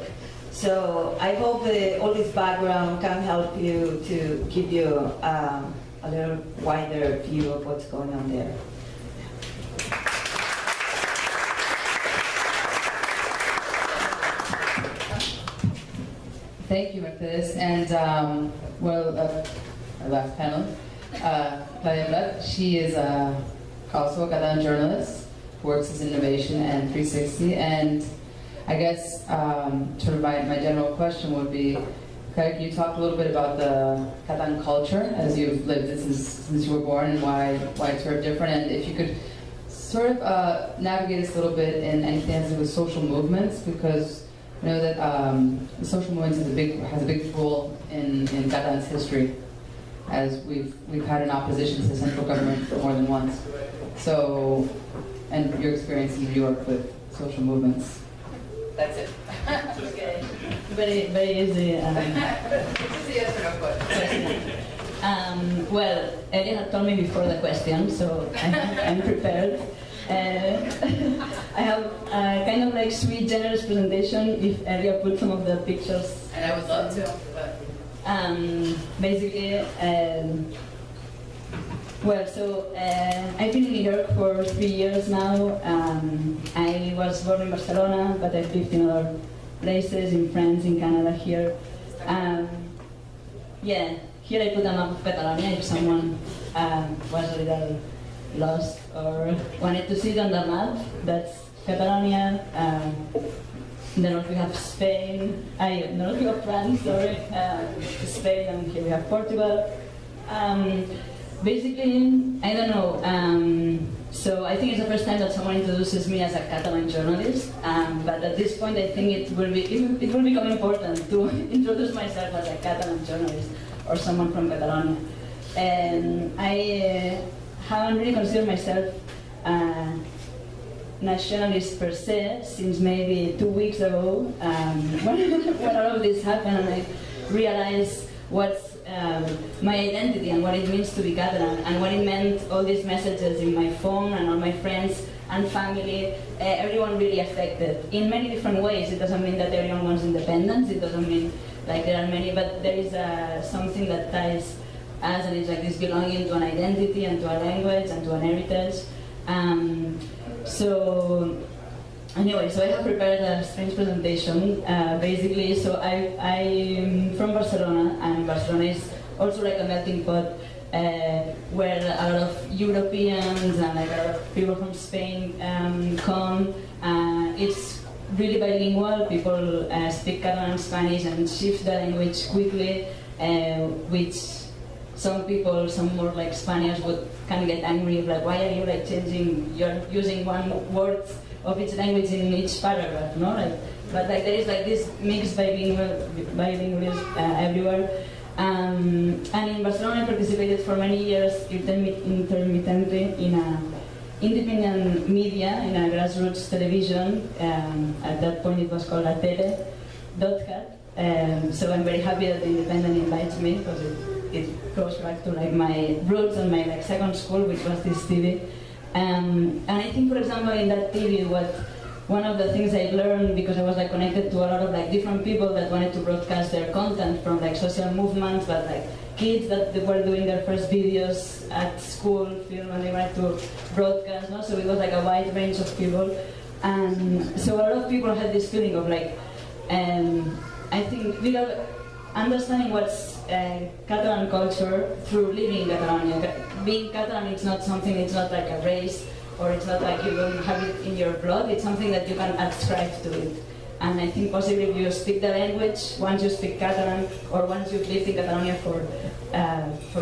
F: So I hope all this background can help you to give you a little wider view of what's going on there.
A: Thank you, Mercedes. And our last panel, Claudia Blatt. She is also a Catalan journalist, works as Innovation and 360. And I guess sort of my general question would be, can you talk a little bit about the Catalan culture as you've lived it since you were born, and why it's sort of different? And if you could sort of navigate us a little bit in anything to do with social movements, because I know that the social movements has a big role in Catalan's history, as we've had an opposition to the central government more than once. So, and your experience in New York with social movements. That's it.
G: Okay. Very, very easy.
A: It's just a yes or no question.
G: Well, Elia had told me before the question, so I'm prepared. I have kind of like sweet, generous presentation if Elia put some of the pictures.
A: And I would love to, but...
G: Basically, well, so I've been in New York for 3 years now. I was born in Barcelona, but I've lived in other places, in France, in Canada, here. Yeah, here I put a map of Catalonia if someone was a little lost or wanted to see it on the map. That's Catalonia. In the north we have Spain, in the north we have France, sorry, Spain, and here we have Portugal. Basically, I don't know, so I think it's the first time that someone introduces me as a Catalan journalist, but at this point I think it will become important to introduce myself as a Catalan journalist or someone from Catalonia. And I haven't really considered myself nationalist per se since maybe 2 weeks ago, when all of this happened, and I realized what's my identity and what it means to be Catalan, and what it meant, all these messages in my phone and all my friends and family, everyone really affected in many different ways. It doesn't mean that everyone wants independence, it doesn't mean like there are many, but there is something that ties us, and it's like this belonging to an identity and to a language and to an heritage. So anyway, so I have prepared a strange presentation, basically. So I'm from Barcelona, and Barcelona is also like a melting pot where a lot of Europeans and like a lot of people from Spain come. It's really bilingual. People speak Catalan and Spanish and shift the language quickly, which some people, some more like Spaniards, would kind of get angry, like, why are you like changing? You're using one word of each language in each paragraph, no? Like, but like there is like this mixed bilingualism everywhere. And in Barcelona, I participated for many years intermittently in a independent media, in a grassroots television. At that point, it was called La Tele.cat. So I'm very happy that the Independent invites me, because it goes back to like my roots and my like second school, which was this TV. And I think, for example, in that TV, one of the things I learned, because I was like connected to a lot of like different people that wanted to broadcast their content, from like social movements, but like kids that were doing their first videos at school, film, and they wanted to broadcast. No? So it was like a wide range of people, and so a lot of people had this feeling of like, I think without understanding what's Catalan culture through living in Catalonia. Being Catalan, it's not something, it's not like a race, or it's not like you don't have it in your blood, it's something that you can ascribe to it. And I think possibly if you speak the language, once you speak Catalan, or once you've lived in Catalonia for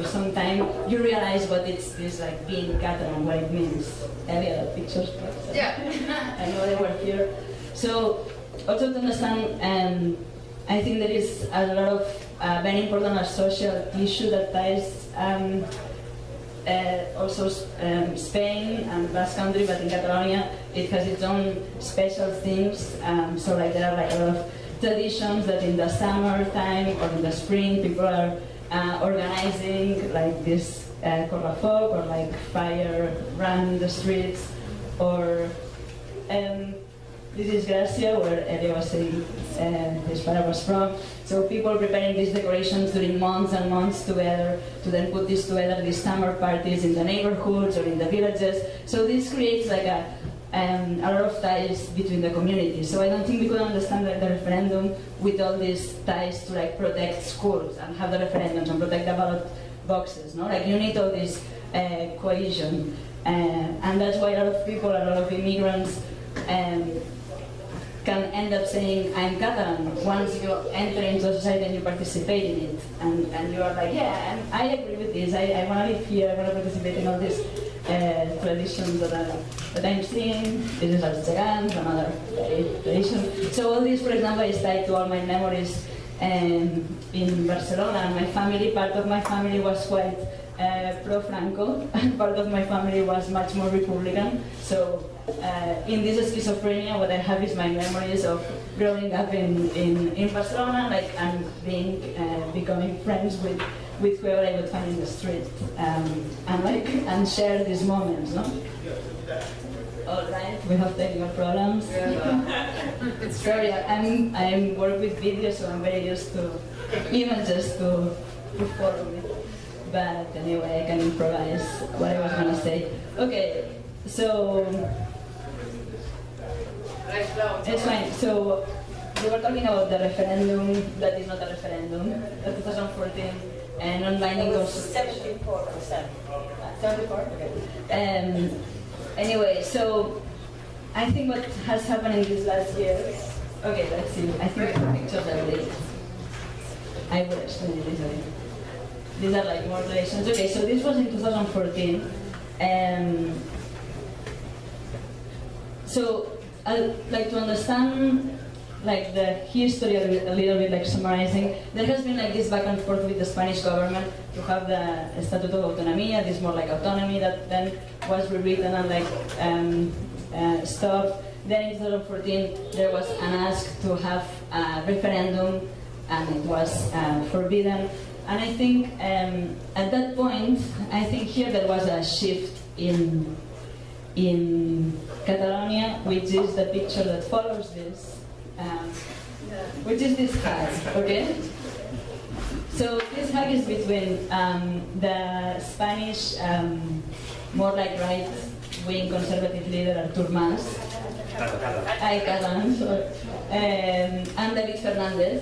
G: some time, you realize what it's like being Catalan, what it means. Any other pictures?
A: Yeah.
G: I know they were here. So, also to understand, I think there is a lot of very important social issue that ties also Spain and Basque Country, but in Catalonia it has its own special things. So like there are like a lot of traditions that in the summertime or in the spring people are organizing like this corrafoc, or like fire run in the streets, or this is Gracia, where Elio was saying his father was from. So people preparing these decorations during months and months together, to then put this together, these summer parties in the neighborhoods or in the villages. So this creates like a lot of ties between the communities. So I don't think we could understand like the referendum with all these ties to like protect schools and have the referendums and protect the ballot boxes. No, like you need all this cohesion, and that's why a lot of people, a lot of immigrants, can end up saying, I'm Catalan, once you enter into society and you participate in it. And you are like, yeah, I agree with this, I want to live here, I want to participate in all these traditions that I'm seeing. This is Els Gegants, another tradition. So all this, for example, is tied to all my memories in Barcelona. And my family, part of my family was quite pro-Franco, and part of my family was much more Republican. So in this schizophrenia, what I have is my memories of growing up in Barcelona, like, and becoming friends with whoever I would find in the street, and share these moments, no? All right, we have technical problems. Sorry, I work with video, so I'm very used to images to follow me. But anyway, I can improvise what I was going to say. Okay, so it's fine. So we were talking about the referendum that is not a referendum, the 2014 non-binding constitution. 74%. 74? Okay. Anyway, so I think what has happened in these last years. Okay, let's see. I think the pictures are really. I will explain it this way. These are like more relations. Okay, so this was in 2014. So I'd like to understand like the history a little bit, like summarizing. There has been like this back and forth with the Spanish government to have the Estatuto de Autonomía, this more like autonomy that then was rewritten and like stopped. Then in 2014 there was an ask to have a referendum, and it was forbidden. And I think at that point, I think here there was a shift in Catalonia, which is the picture that follows this, which is this hug, okay? So this hug is between the Spanish, more like right-wing conservative leader Artur Mas, and David Fernandez,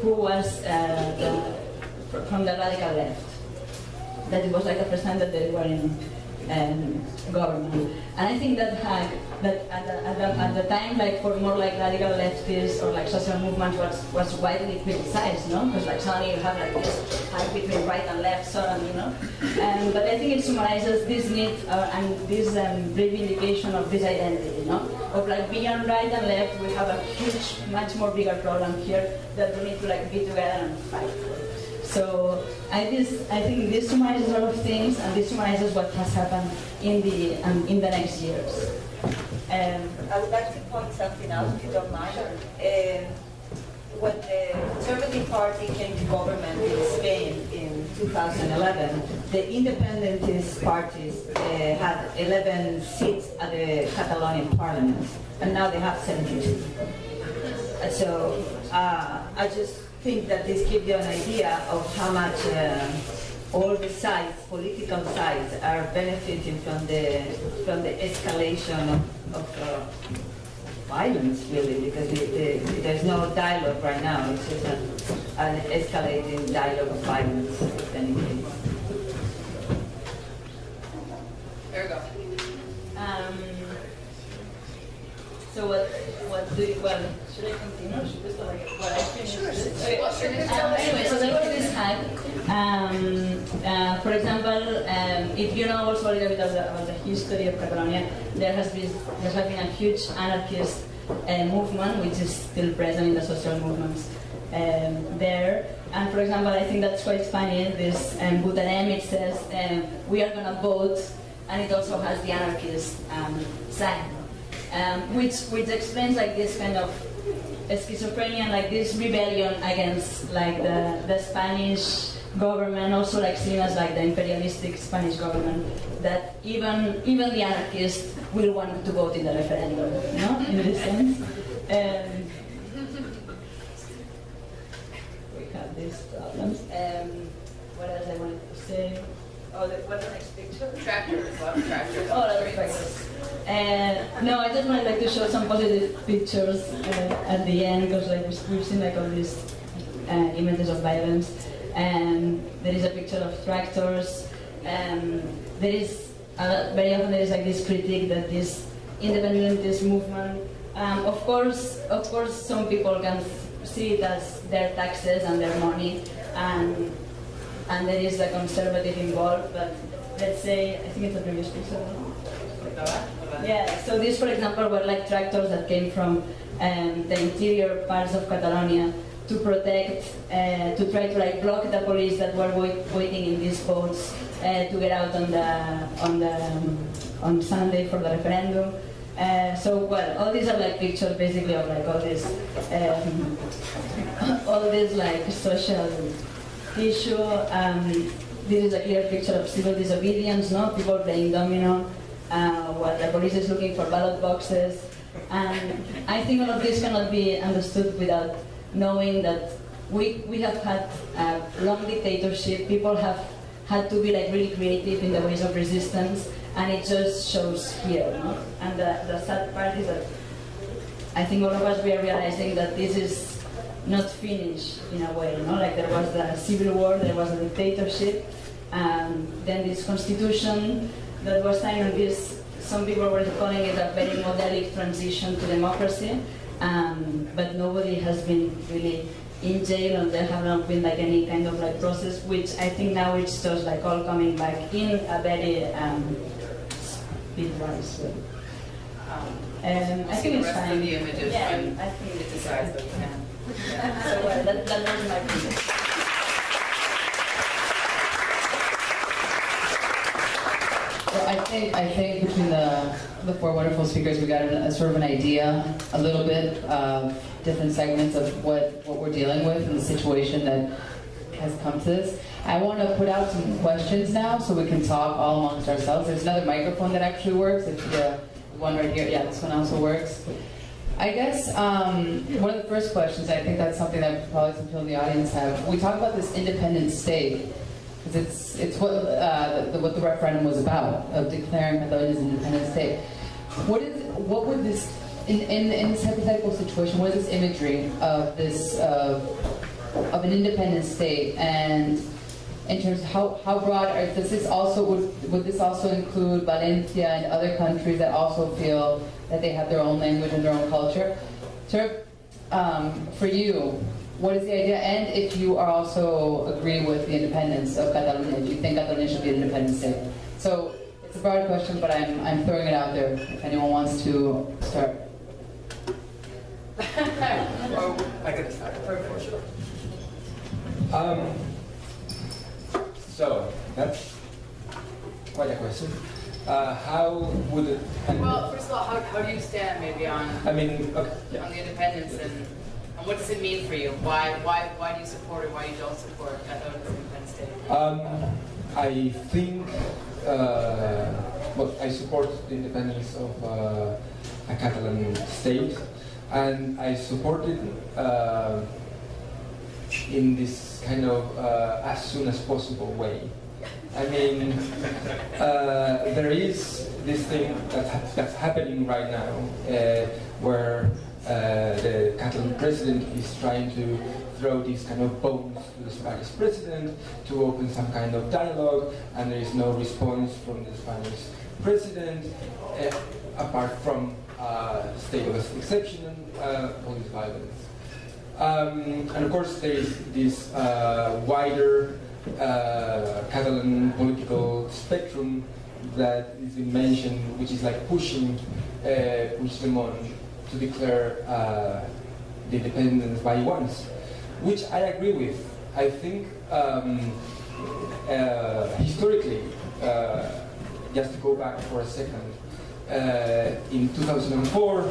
G: who was from the radical left. That it was like a percent that they were in government. And I think that hug, that at the time, like for more like radical leftists or like social movements was widely criticized, no? Because like suddenly you have like this hug between right and left, so on, you know. But I think it summarizes this need and this reivindication of this identity, no? Of like beyond right and left, we have a huge, much more bigger problem here that we need to like be together and fight for. So I think this summarizes a lot of things, and this summarizes what has happened in the next years.
F: I would like to point something out, if you don't mind. When the Conservative Party came to government in Spain in 2011, the independentist parties had 11 seats at the Catalonian parliament, and now they have 72. So I just think that this gives you an idea of how much all the sides, political sides, are benefiting from the escalation of violence, really, because there's no dialogue right now. It's just an escalating dialogue of violence, in any case.
A: There we go.
G: So what do you, well, should I continue? Should we start like, well, I finished this? Okay.
A: Well, sure.
G: Anyway, so there was this hug. For example, if you know also a little bit about the history of Catalonia, there has been a huge anarchist movement which is still present in the social movements there. And for example, I think that's quite funny. This Butarem, it says we are going to vote, and it also has the anarchist sign. Which explains like this kind of schizophrenia, like this rebellion against like the Spanish government, also like seen as like the imperialistic Spanish government, that even the anarchists will want to vote in the referendum, you know, in this sense. We have these problems. What else I wanted to say? Oh, what's the next picture?
A: Tractors, a lot of tractors.
G: Oh, that's tractors. No, I just wanted like to show some positive pictures at the end, because like we've seen like all these images of violence. And there is a picture of tractors. There is very often there is like this critique that this independentist movement. Of course, some people can see it as their taxes and their money, and there is a conservative involved. But let's say, I think it's the previous picture. Yeah, so these, for example, were like tractors that came from the interior parts of Catalonia to protect, to try to like block the police that were waiting in these boats to get out on Sunday for the referendum. So, well, all these are like pictures basically of like all this like social issue. This is a clear picture of civil disobedience, no? People playing domino, while the police is looking for ballot boxes. And I think all of this cannot be understood without knowing that we have had a long dictatorship. People have had to be like really creative in the ways of resistance, and it just shows here, no? And the sad part is that I think all of us, we are realizing that this is not finished in a way, no? Like there was the civil war, there was a dictatorship, and then this constitution that was signed on this, some people were calling it a very modelic transition to democracy, but nobody has been really in jail, and there have not been like any kind of like process, which I think now it's just like all coming back in a very speedwise way. I think it's fine.
A: The images,
G: yeah,
A: and
G: I think
A: it decides that we can.
G: so that was my opinion.
H: Well, I think between the
G: the four wonderful speakers, we got a sort of an idea, a little bit of different segments of what we're dealing with and the situation that has come to this. I want to put out some questions now so we can talk all amongst ourselves. There's another microphone that actually works. If the one right here, yeah, this one also works. I guess one of the first questions, I think that's something that probably some people in the audience have. We talk about this independent state, because it's what the referendum was about, of declaring Catalonia as an independent state. What would this, in this hypothetical situation, what is this imagery of this of an independent state, and in terms of how broad does this also would this also include Valencia and other countries that also feel that they have their own language and their own culture? Sir, for you, what is the idea? And if you are also agree with the independence of Catalonia, do you think Catalonia should be an independent state? So it's a broad question, but I'm throwing it out there if anyone wants to start.
A: I could start. For sure.
C: So that's quite a question. How would it?
A: Well, first of all, how do you stand maybe on
C: I mean, okay, yeah.
A: on the independence and what does it mean for you? Why do you support or why you don't support Catalonia as an independent state?
C: I think well, I support the independence of a Catalan state, and I support it in this kind of as soon as possible way. I mean, there is this thing that's happening right now, where the Catalan president is trying to throw these kind of bones to the Spanish president to open some kind of dialogue, and there is no response from the Spanish president, apart from state of exception and police violence. And of course, there is this wider Catalan political spectrum that is been mentioned, which is like pushing Puigdemont to declare the independence by once, which I agree with. I think historically, just to go back for a second, in 2004,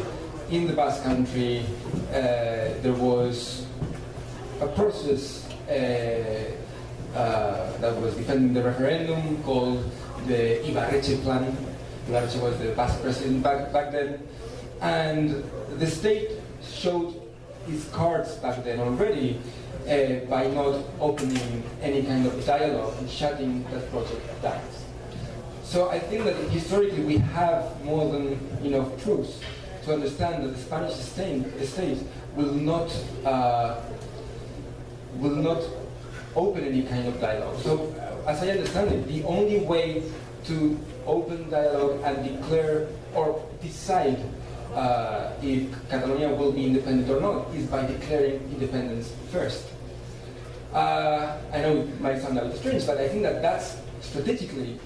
C: in the Basque Country, there was a process that was defending the referendum called the Ibarretxe Plan. Ibarretxe was the Basque president back then, and the state showed its cards back then already by not opening any kind of dialogue and shutting that project down. So I think that historically we have more than enough proofs to understand that the Spanish state will not open any kind of dialogue. So as I understand it, the only way to open dialogue and declare or decide if Catalonia will be independent or not is by declaring independence first. I know it might sound a bit strange, but I think that that's strategically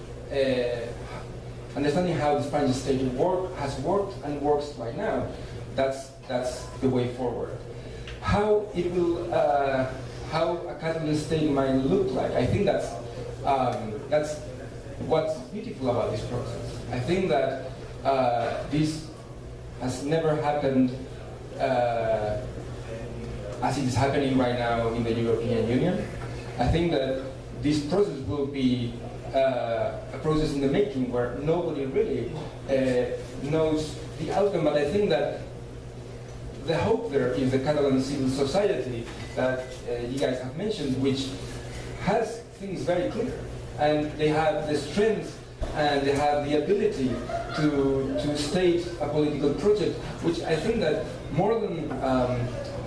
C: understanding how the Spanish state has worked and works right now. That's the way forward. How it will, how a Catalan state might look like, I think that's what's beautiful about this process. I think that this has never happened as it is happening right now in the European Union. I think that this process will be a process in the making where nobody really knows the outcome, but I think that the hope there is the Catalan civil society that you guys have mentioned, which has things very clear, and they have the strength and they have the ability to state a political project, which I think that more than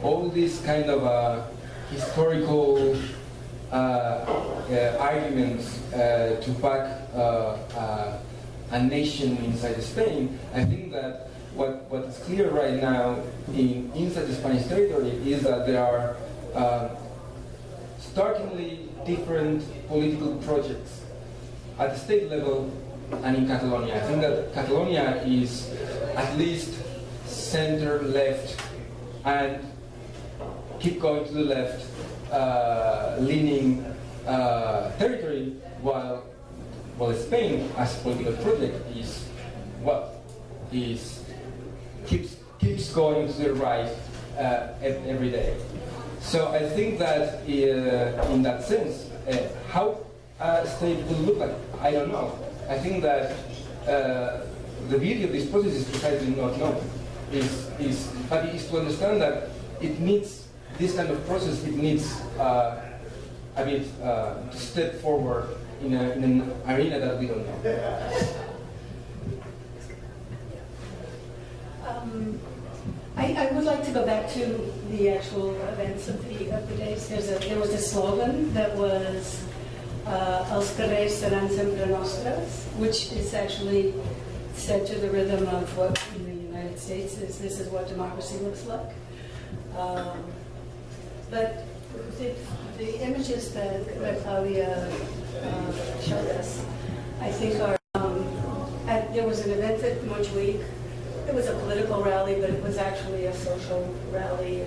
C: all these kind of historical arguments to back a nation inside Spain, I think that what is clear right now inside the Spanish territory is that there are startlingly different political projects at the state level and in Catalonia. I think that Catalonia is at least center-left and keep going to the left leaning territory, while Spain as a political project is, well, keeps going to the right every day. So I think that in that sense, how a state will look like, I don't know. I think that the beauty of this process is precisely not knowing. But it is to understand that it needs this kind of process. It needs a bit to step forward in an arena that we don't know.
E: I would like to go back to the actual events of the days. There was a slogan that was "Els carrers seran sempre nostres," which is actually said to the rhythm of what in the United States is, "This is what democracy looks like." But the images that Claudia showed us, I think are, there was an event at Montjuic. It was a political rally, but it was actually a social rally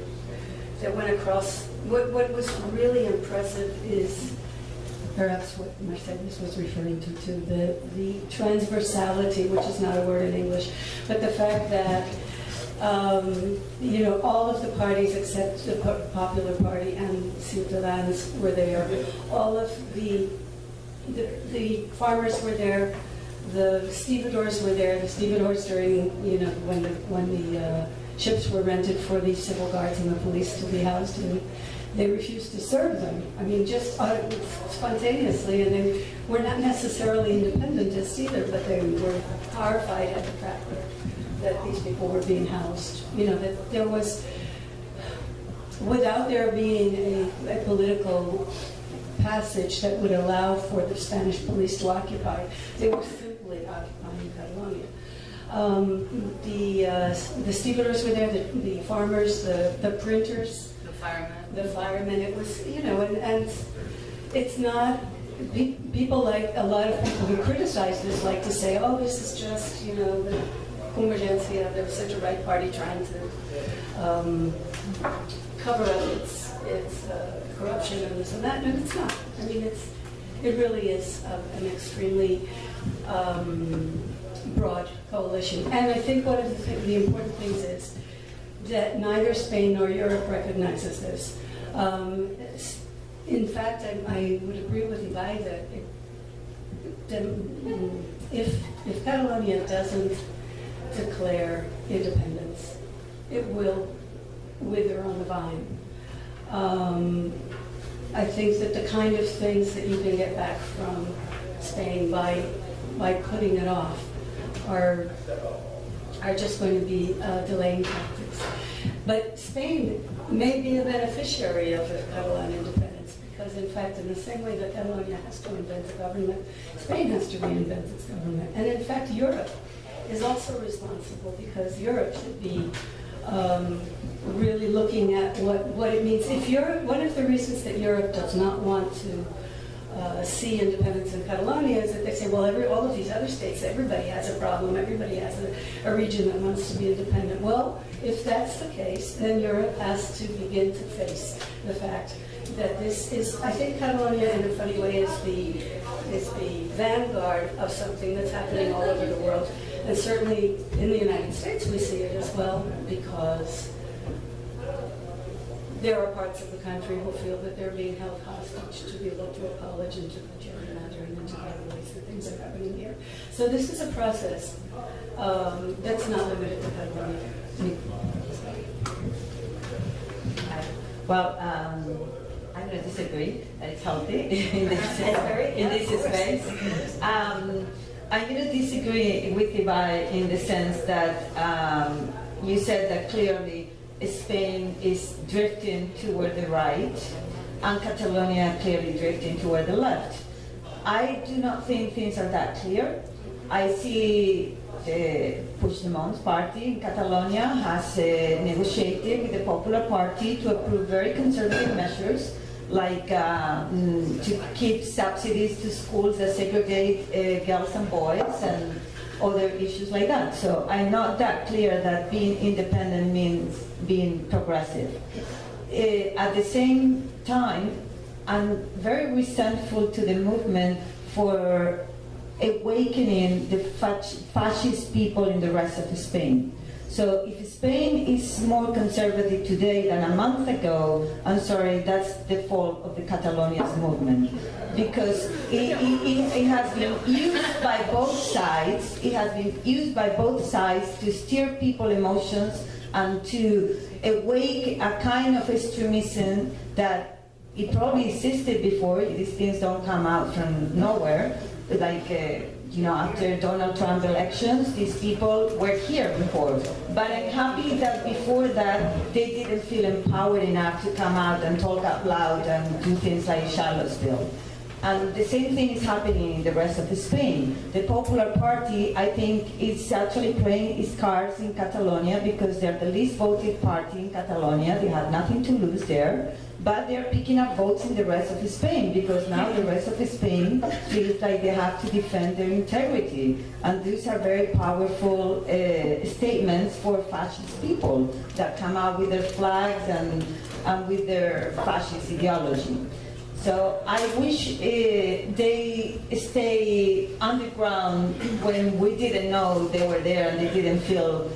E: that went across. What was really impressive is perhaps what Mercedes was referring to the transversality, which is not a word in English, but the fact that all of the parties except the Popular Party and Ciutadans were there. All of the farmers were there. The stevedores were there. The stevedores during, when the ships were rented for the civil guards and the police to be housed in, they refused to serve them. I mean, just spontaneously, and they were not necessarily independentists either, but they were horrified at the fact that these people were being housed. That there was, without there being a political passage that would allow for the Spanish police to occupy, they were simply occupying Catalonia. The stevedores were there, the farmers, the printers, the firemen. It was, and it's not. People like a lot of people who criticize this like to say, "Oh, this is just the Convergencia. There was such a right party trying to cover up its corruption and this and that," and it's not. I mean, it really is an extremely broad coalition. And I think one of the important things is that neither Spain nor Europe recognizes this. In fact, I would agree with Ibai that if Catalonia doesn't declare independence, it will wither on the vine. I think that the kind of things that you can get back from Spain by putting it off are just going to be delaying tactics. But Spain may be a beneficiary of the Catalan independence because, in fact, in the same way that Catalonia has to invent a government, Spain has to reinvent its government. And in fact, Europe is also responsible because Europe should be really looking at what it means. If Europe, one of the reasons that Europe does not want to see independence in Catalonia is that they say, well, all of these other states, everybody has a problem, everybody has a region that wants to be independent. Well, if that's the case, then Europe has to begin to face the fact that this is, I think Catalonia in a funny way is the vanguard of something that's happening all over the world. And certainly in the United States we see it as well, because there are parts of the country who feel that they're being held hostage to be able to college and to the gerrymandering and to other ways that things are happening here. So this is a process that's not limited to Catalonia.
F: Well, I'm going to disagree that it's healthy in this space. I'm going to disagree with Ibai in the sense that you said that clearly Spain is drifting toward the right and Catalonia clearly drifting toward the left. I do not think things are that clear. I see Puigdemont's party in Catalonia has negotiated with the Popular Party to approve very conservative measures like to keep subsidies to schools that segregate girls and boys and other issues like that. So I'm not that clear that being independent means being progressive. At the same time, I'm very resentful to the movement for awakening the fascist people in the rest of Spain. So if Spain is more conservative today than a month ago, I'm sorry, that's the fault of the Catalonia movement. Because it has been used by both sides, it has been used by both sides to steer people's emotions and to awake a kind of extremism that it probably existed before. These things don't come out from nowhere. Like, after Donald Trump elections, these people were here before. But I'm happy that before that, they didn't feel empowered enough to come out and talk out loud and do things like Charlottesville. And the same thing is happening in the rest of Spain. The Popular Party, I think, is actually playing its cards in Catalonia because they're the least voted party in Catalonia. They have nothing to lose there. But they're picking up votes in the rest of Spain because now the rest of Spain feels like they have to defend their integrity. And these are very powerful statements for fascist people that come out with their flags and with their fascist ideology. So I wish they stay underground when we didn't know they were there and they didn't feel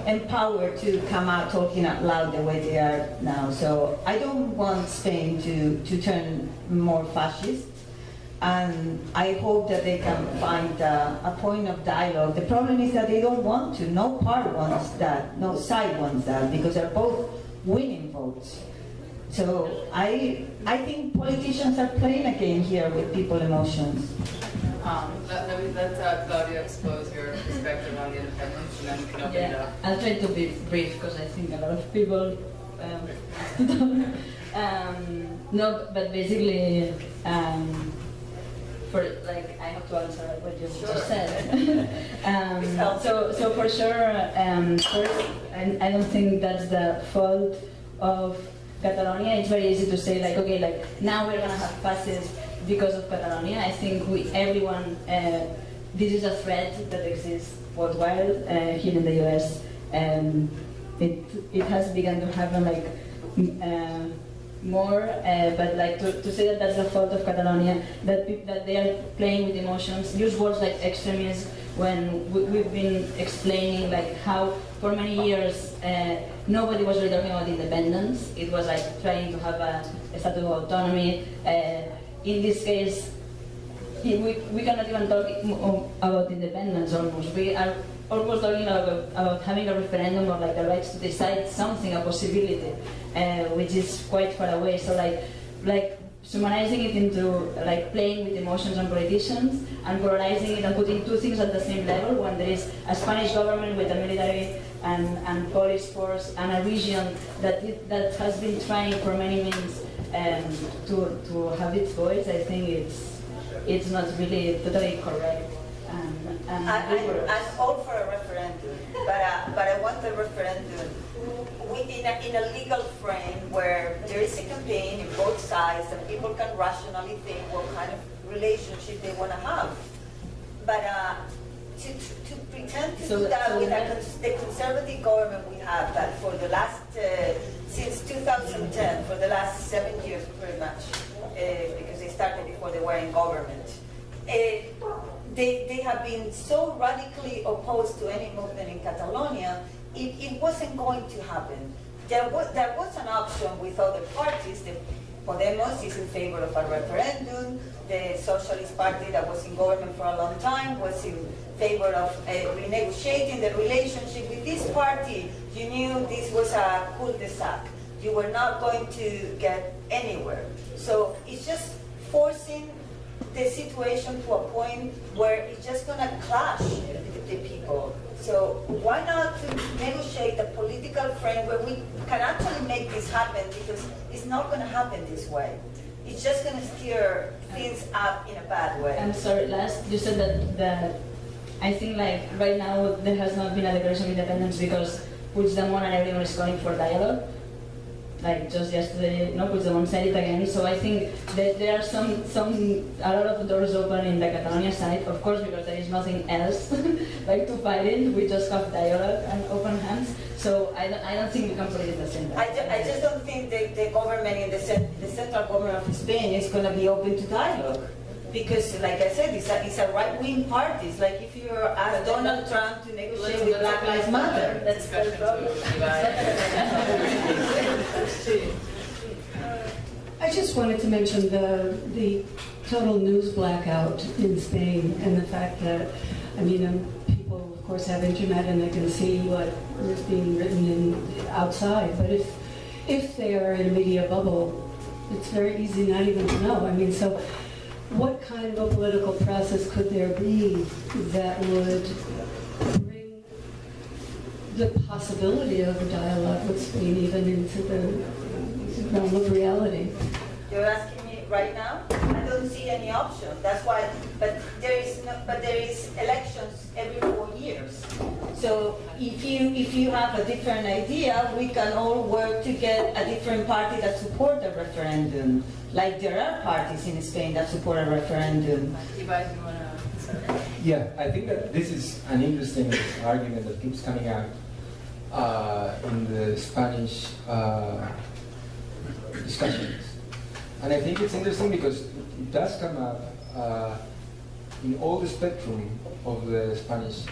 F: empowered to come out talking out loud the way they are now. So I don't want Spain to turn more fascist, and I hope that they can find a point of dialogue. The problem is that they don't want to. No part wants that, no side wants that, because they're both winning votes. So I think politicians are playing a game here with people's emotions.
A: Let Claudia expose your perspective on the independence, and then we can open it up.
G: I'll try to be brief because I think a lot of people no, but basically, I have to answer what you just said. So for sure, first, I don't think that's the fault of Catalonia. It's very easy to say now we're gonna have fascists because of Catalonia. I think everyone, this is a threat that exists worldwide. Here in the US, it has begun to happen more. But to say that that's the fault of Catalonia, that they are playing with emotions, use words like extremism when we've been explaining how for many years nobody was really talking about independence. It was trying to have a status of autonomy. In this case, we cannot even talk about independence almost. We are almost talking about having a referendum or the rights to decide something, a possibility, which is quite far away. So summarizing it into playing with emotions on politicians and polarizing it and putting two things at the same level when there is a Spanish government with a military and police force and a region that has been trying for many means to have its voice. I think it's not really totally correct.
H: I'm all for a referendum, but I want the referendum in a legal frame where there is a campaign in both sides and people can rationally think what kind of relationship they want to have. But to pretend to do that with the conservative government we have that for the last, since 2010, for the last 7 years pretty much, because they started before they were in government, they have been so radically opposed to any movement in Catalonia, it wasn't going to happen. There was an option with other parties. The Podemos is in favor of a referendum. The Socialist Party that was in government for a long time was in favor of renegotiating the relationship with this party. You knew this was a cul-de-sac. You were not going to get anywhere. So it's just forcing the situation to a point where it's just going to clash with the people. So why not to negotiate a political frame where we can actually make this happen, because it's not going to happen this way. It's just going to steer things up in a bad way.
G: I'm sorry, last you said that I think right now there has not been a declaration of independence because Puigdemont and everyone is calling for dialogue. Just yesterday, Puigdemont said it again. So I think that there are a lot of doors open in the Catalonia side, of course, because there is nothing else to fight in. We just have dialogue and open hands. So I don't think we can put it in the same time.
H: I just don't think the government in the central government of Spain is going to be open to dialogue, because, like I said, it's a right-wing party. It's like if you ask Donald Trump to negotiate with Black Lives Matter.
A: Let's
E: I just wanted to mention the total news blackout in Spain and the fact that, I mean, people of course have internet and they can see what is being written outside, but if they are in a media bubble, it's very easy not even to know. I mean, so what kind of a political process could there be that would bring the possibility of a dialogue with Spain even into the realm of reality?
H: You're asking me right now? I don't see any option. That's why. But there is elections every 4 years. So if you have a different idea, we can all work to get a different party that support a referendum. Like there are parties in Spain that support a referendum.
C: Yeah, I think that this is an interesting argument that keeps coming out in the Spanish discussions. And I think it's interesting because it does come up in all the spectrum of the Spanish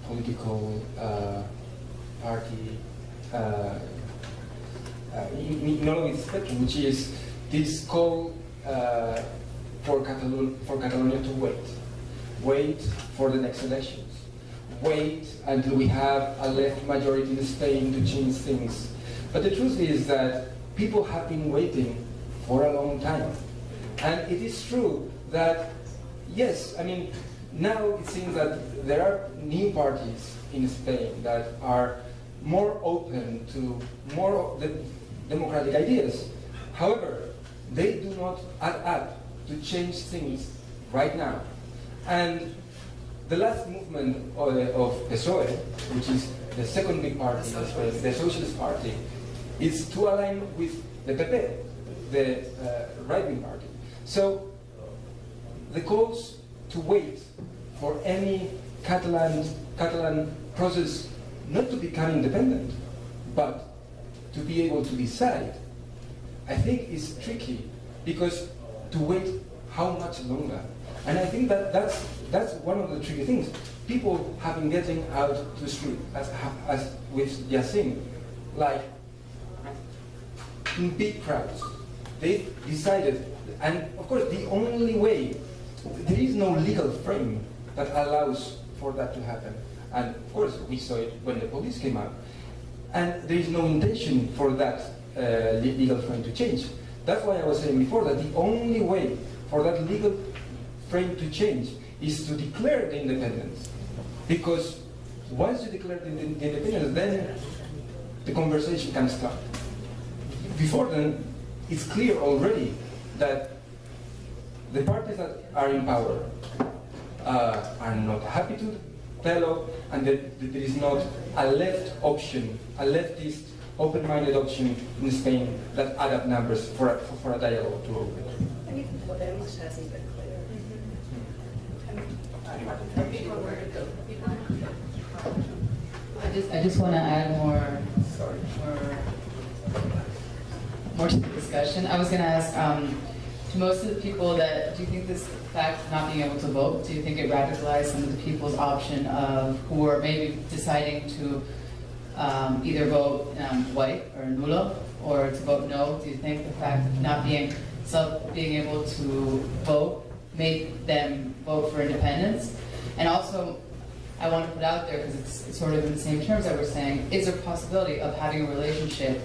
C: political party, in all of its spectrum, which is this call for Catalonia to wait for the next elections, wait until we have a left majority in Spain to change things. But the truth is that people have been waiting for a long time. And it is true that, yes, I mean, now it seems that there are new parties in Spain that are more open to more democratic ideas. However, they do not add up to change things right now. And the last movement of PSOE, which is the second big party in Spain, the Socialist Party, is to align with the PP, the right-wing party. So the calls to wait for any Catalan process not to become independent, but to be able to decide, I think is tricky, because to wait how much longer? And I think that that's one of the tricky things. People have been getting out to the street, as with Yassin, like in big crowds. They decided, and of course the only way, there is no legal frame that allows for that to happen. And of course we saw it when the police came out. And there is no intention for that legal frame to change. That's why I was saying before that the only way for that legal frame to change is to declare the independence. Because once you declare the independence, then the conversation can start. Before then, it's clear already that the parties that are in power are not happy to dialogue, and that there is not a left option, a leftist, open-minded option in Spain that add up numbers for a dialogue to open.
B: And even Podemos hasn't been clear.
A: I just want to add more to the discussion. I was going to ask, to most of the people that, do you think this fact of not being able to vote, do you think it radicalized some of the people's option of who are maybe deciding to either vote white or nulo, or to vote no? Do you think the fact of not being able to vote made them vote for independence? And also, I want to put out there, because it's sort of in the same terms that we're saying, is there a possibility of having a relationship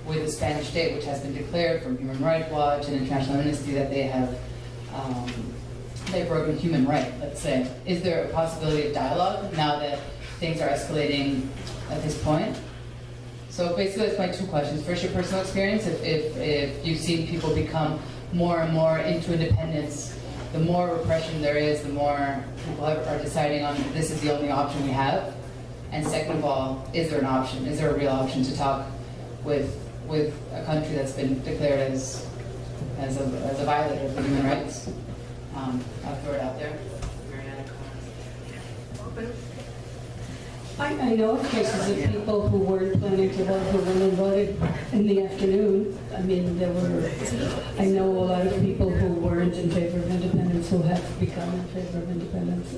A: with the Spanish state, which has been declared from Human Rights Watch and International Amnesty that they have they've broken human rights, let's say. Is there a possibility of dialogue now that things are escalating at this point? So basically that's my two questions. First, your personal experience, if you've seen people become more and more into independence, the more repression there is, the more people are deciding on this is the only option we have. And second of all, is there an option? Is there a real option to talk with a country that's been declared as a violator of human rights? I'll throw it out there.
E: I know of cases of people who weren't planning to vote who went and voted in the afternoon. I mean, I know a lot of people who weren't in favor of independence ones who have become in favor of independence.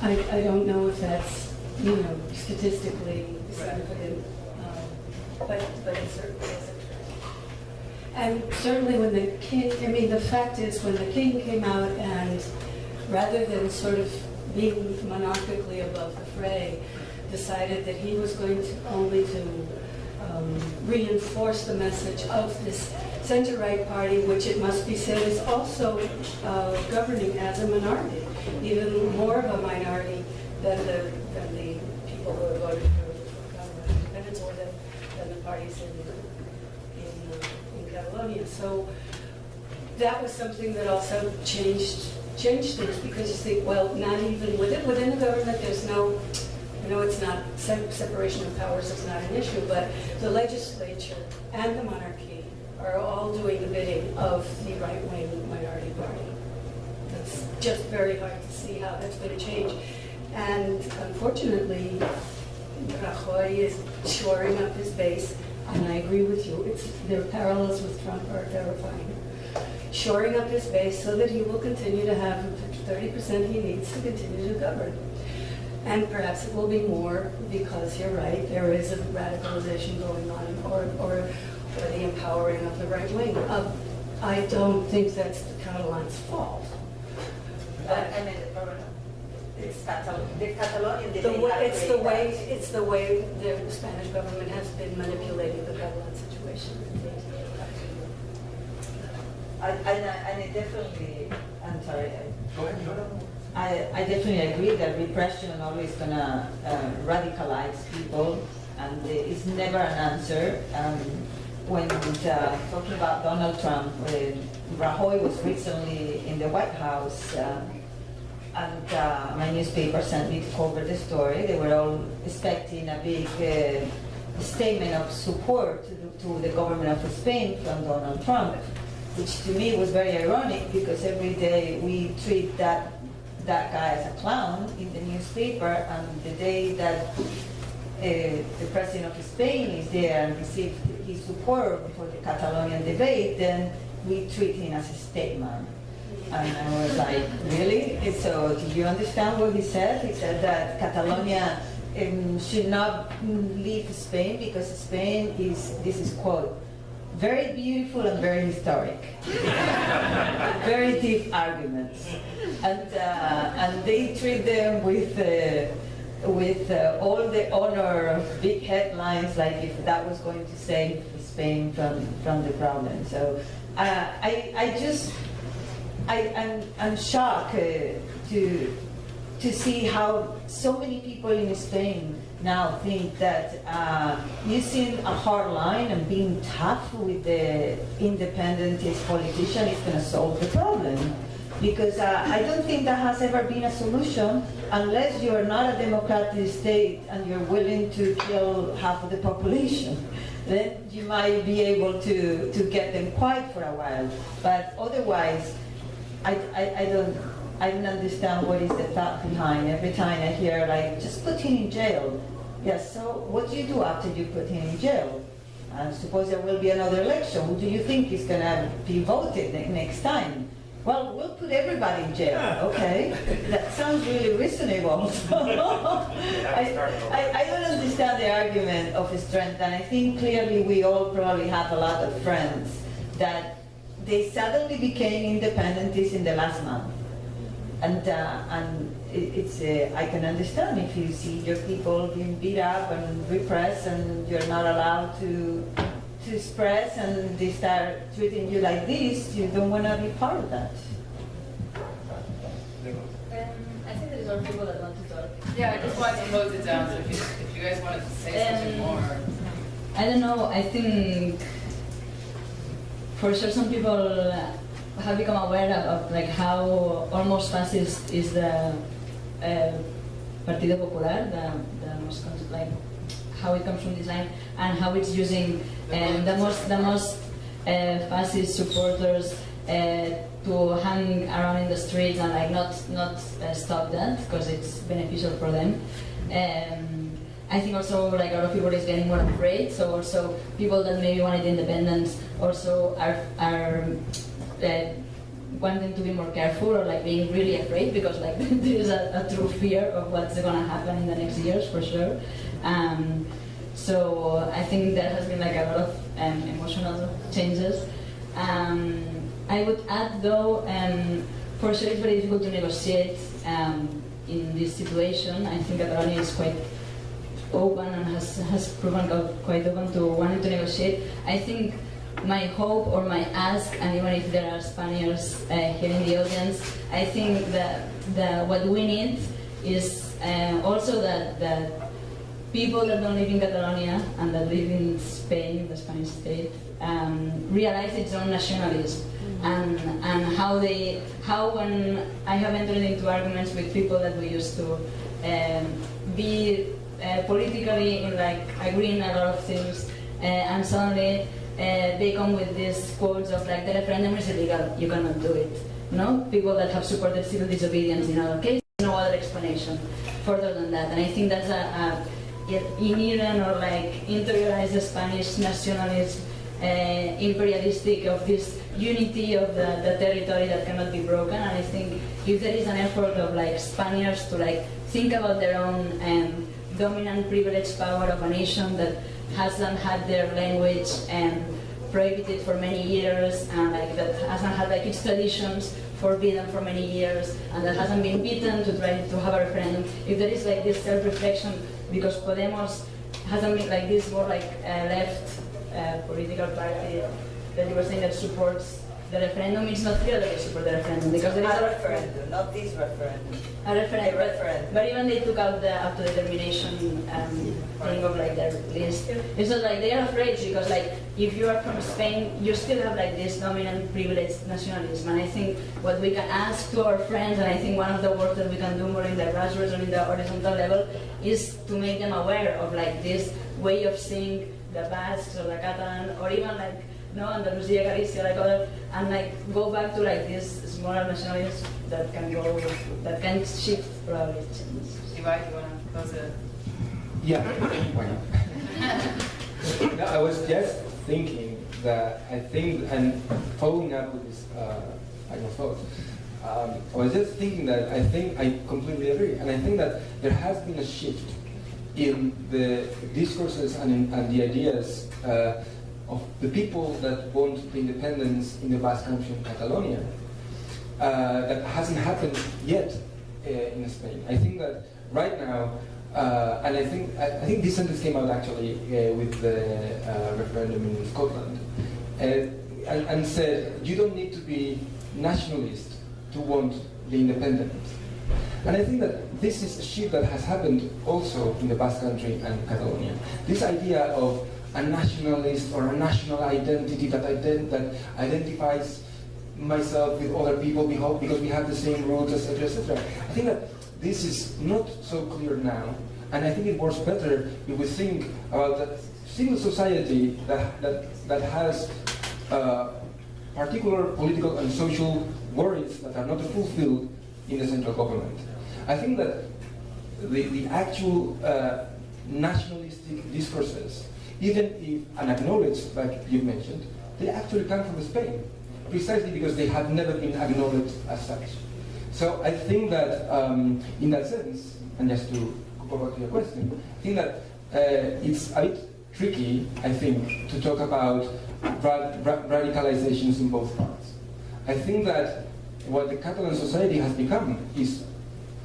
E: I don't know if that's, statistically significant, but it certainly is a trend. And certainly when the king, the fact is when the king came out and rather than sort of being monarchically above the fray, decided that he was going to only to reinforce the message of this center-right party, which it must be said is also governing as a minority, even more of a minority than the people who are voting for independence or than the parties in Catalonia. So that was something that also changed things, because you think, well, not even within the government, there's no, it's not separation of powers is not an issue, but the legislature and the monarchy are all doing the bidding of the right-wing minority party. It's just very hard to see how that's going to change. And unfortunately, Rajoy is shoring up his base, and I agree with you, their parallels with Trump are terrifying. Shoring up his base so that he will continue to have the 30% he needs to continue to govern. And perhaps it will be more, because you're right, there is a radicalization going on, or the empowering of the right wing. I don't think that's the Catalans' fault. But
H: the problem, it's the Catalonian
E: it's the way the Spanish government has been manipulating the Catalan situation.
F: And I definitely, I'm sorry. I definitely agree that repression always gonna radicalize people, and it's never an answer. When talking about Donald Trump, Rajoy was recently in the White House, and my newspaper sent me to cover the story. They were all expecting a big statement of support to the government of Spain from Donald Trump, which to me was very ironic, because every day we treat that guy as a clown in the newspaper, and the day that the president of Spain is there and receives his support for the Catalonian debate, then we treat him as a statesman. And I was like, really? So do you understand what he said? He said that Catalonia should not leave Spain because Spain is, this is quote, very beautiful and very historic. Very deep arguments. And they treat them with all the honor of big headlines, like if that was going to save Spain from the problem. So I'm shocked to see how so many people in Spain now think that using a hard line and being tough with the independentist politician is going to solve the problem. Because I don't think that has ever been a solution unless you are not a democratic state and you're willing to kill half of the population. Then you might be able to get them quiet for a while. But otherwise, I don't understand what is the thought behind. Every time I hear, like, just put him in jail. Yes, so what do you do after you put him in jail? I suppose there will be another election. Who do you think is going to be voted next time? Well, we'll put everybody in jail, okay? That sounds really reasonable. I don't understand the argument of strength, and I think clearly we all probably have a lot of friends that they suddenly became independentists in the last month. And it's I can understand if you see your people being beat up and repressed and you're not allowed to express, and they start treating you like this, you don't want to be part of that.
G: I think there's other people that want to talk.
A: Yeah, I just wanted to close it down, so if you guys wanted to say something more.
G: I don't know, I think for sure some people have become aware of like how almost fascist is the Partido Popular, the most like how it comes from this line, and how it's using the most fascist supporters to hang around in the streets and like not stop that because it's beneficial for them. I think also like a lot of people is getting more afraid. So also people that maybe wanted independence also are wanting to be more careful or like being really afraid because like there is a true fear of what's going to happen in the next years for sure. So I think there has been like a lot of emotional changes. I would add though, for sure it's very difficult to negotiate in this situation. I think Catalonia is quite open and has proven quite open to wanting to negotiate. I think my hope or my ask, and even if there are Spaniards here in the audience, I think that what we need is also that people that don't live in Catalonia and that live in Spain, the Spanish state, realize its own nationalism and how when I have entered into arguments with people that we used to be politically in like agreeing a lot of things, and suddenly they come with these quotes of like the referendum is illegal, you cannot do it. No, people that have supported civil disobedience in other cases, no other explanation further than that. And I think that's a inherent or like interiorized Spanish nationalism, imperialistic of this unity of the territory that cannot be broken. And I think if there is an effort of like Spaniards to like think about their own dominant privileged power of a nation that hasn't had their language prohibited for many years, and like that hasn't had like its traditions forbidden for many years, and that hasn't been beaten to try to have a referendum. If there is like this self-reflection, because Podemos hasn't been like this more like left political party that you were saying that supports the referendum, it's not clear that they support the referendum because there is
H: a referendum, not this referendum.
G: A referendum, but even they took out the autodetermination thing of like their list. It's not like they are afraid because like if you are from Spain, you still have like this dominant privileged nationalism. And I think what we can ask to our friends, and I think one of the work that we can do more in the grassroots and in the horizontal level, is to make them aware of like this way of seeing the Basques or the Catalan or even like Andalusia, Galicia, like other, and like go back to like this smaller nationalism that can shift probably change.
A: Ibai, you wanna close it?
C: Yeah. No, I was just thinking that I think, and following up with this, thoughts, I was just thinking that I think I completely agree, and I think that there has been a shift in the discourses and the ideas of the people that want the independence in the Basque Country in Catalonia. That hasn't happened yet in Spain. I think that right now, and I think this sentence came out actually with the referendum in Scotland, and said you don't need to be nationalist to want the independence. And I think that this is a shift that has happened also in the Basque Country and Catalonia. This idea of a nationalist or a national identity that identifies myself with other people because we have the same roots, etc., etc. I think that this is not so clear now, and I think it works better if we think about that civil society that has particular political and social worries that are not fulfilled in the central government. I think that the actual nationalistic discourses, even if unacknowledged, like you mentioned, they actually come from Spain, precisely because they have never been acknowledged as such. So I think that in that sense, and just to go back to your question, I think that it's a bit tricky, I think, to talk about radicalizations in both parts. I think that what the Catalan society has become is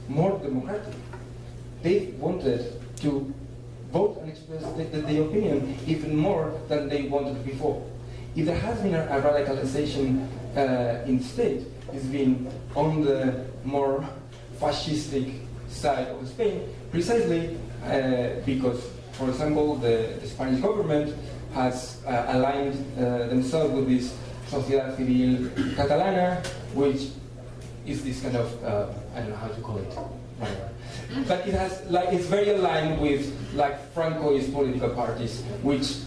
C: more democratic. They wanted to vote and express their opinion even more than they wanted before. If there has been a radicalization in the state, it's been on the more fascistic side of Spain, precisely because, for example, the Spanish government has aligned themselves with this Sociedad Civil Catalana, which is this kind of, I don't know how to call it, whatever. But it has, like, it's very aligned with, like, Francoist political parties, which,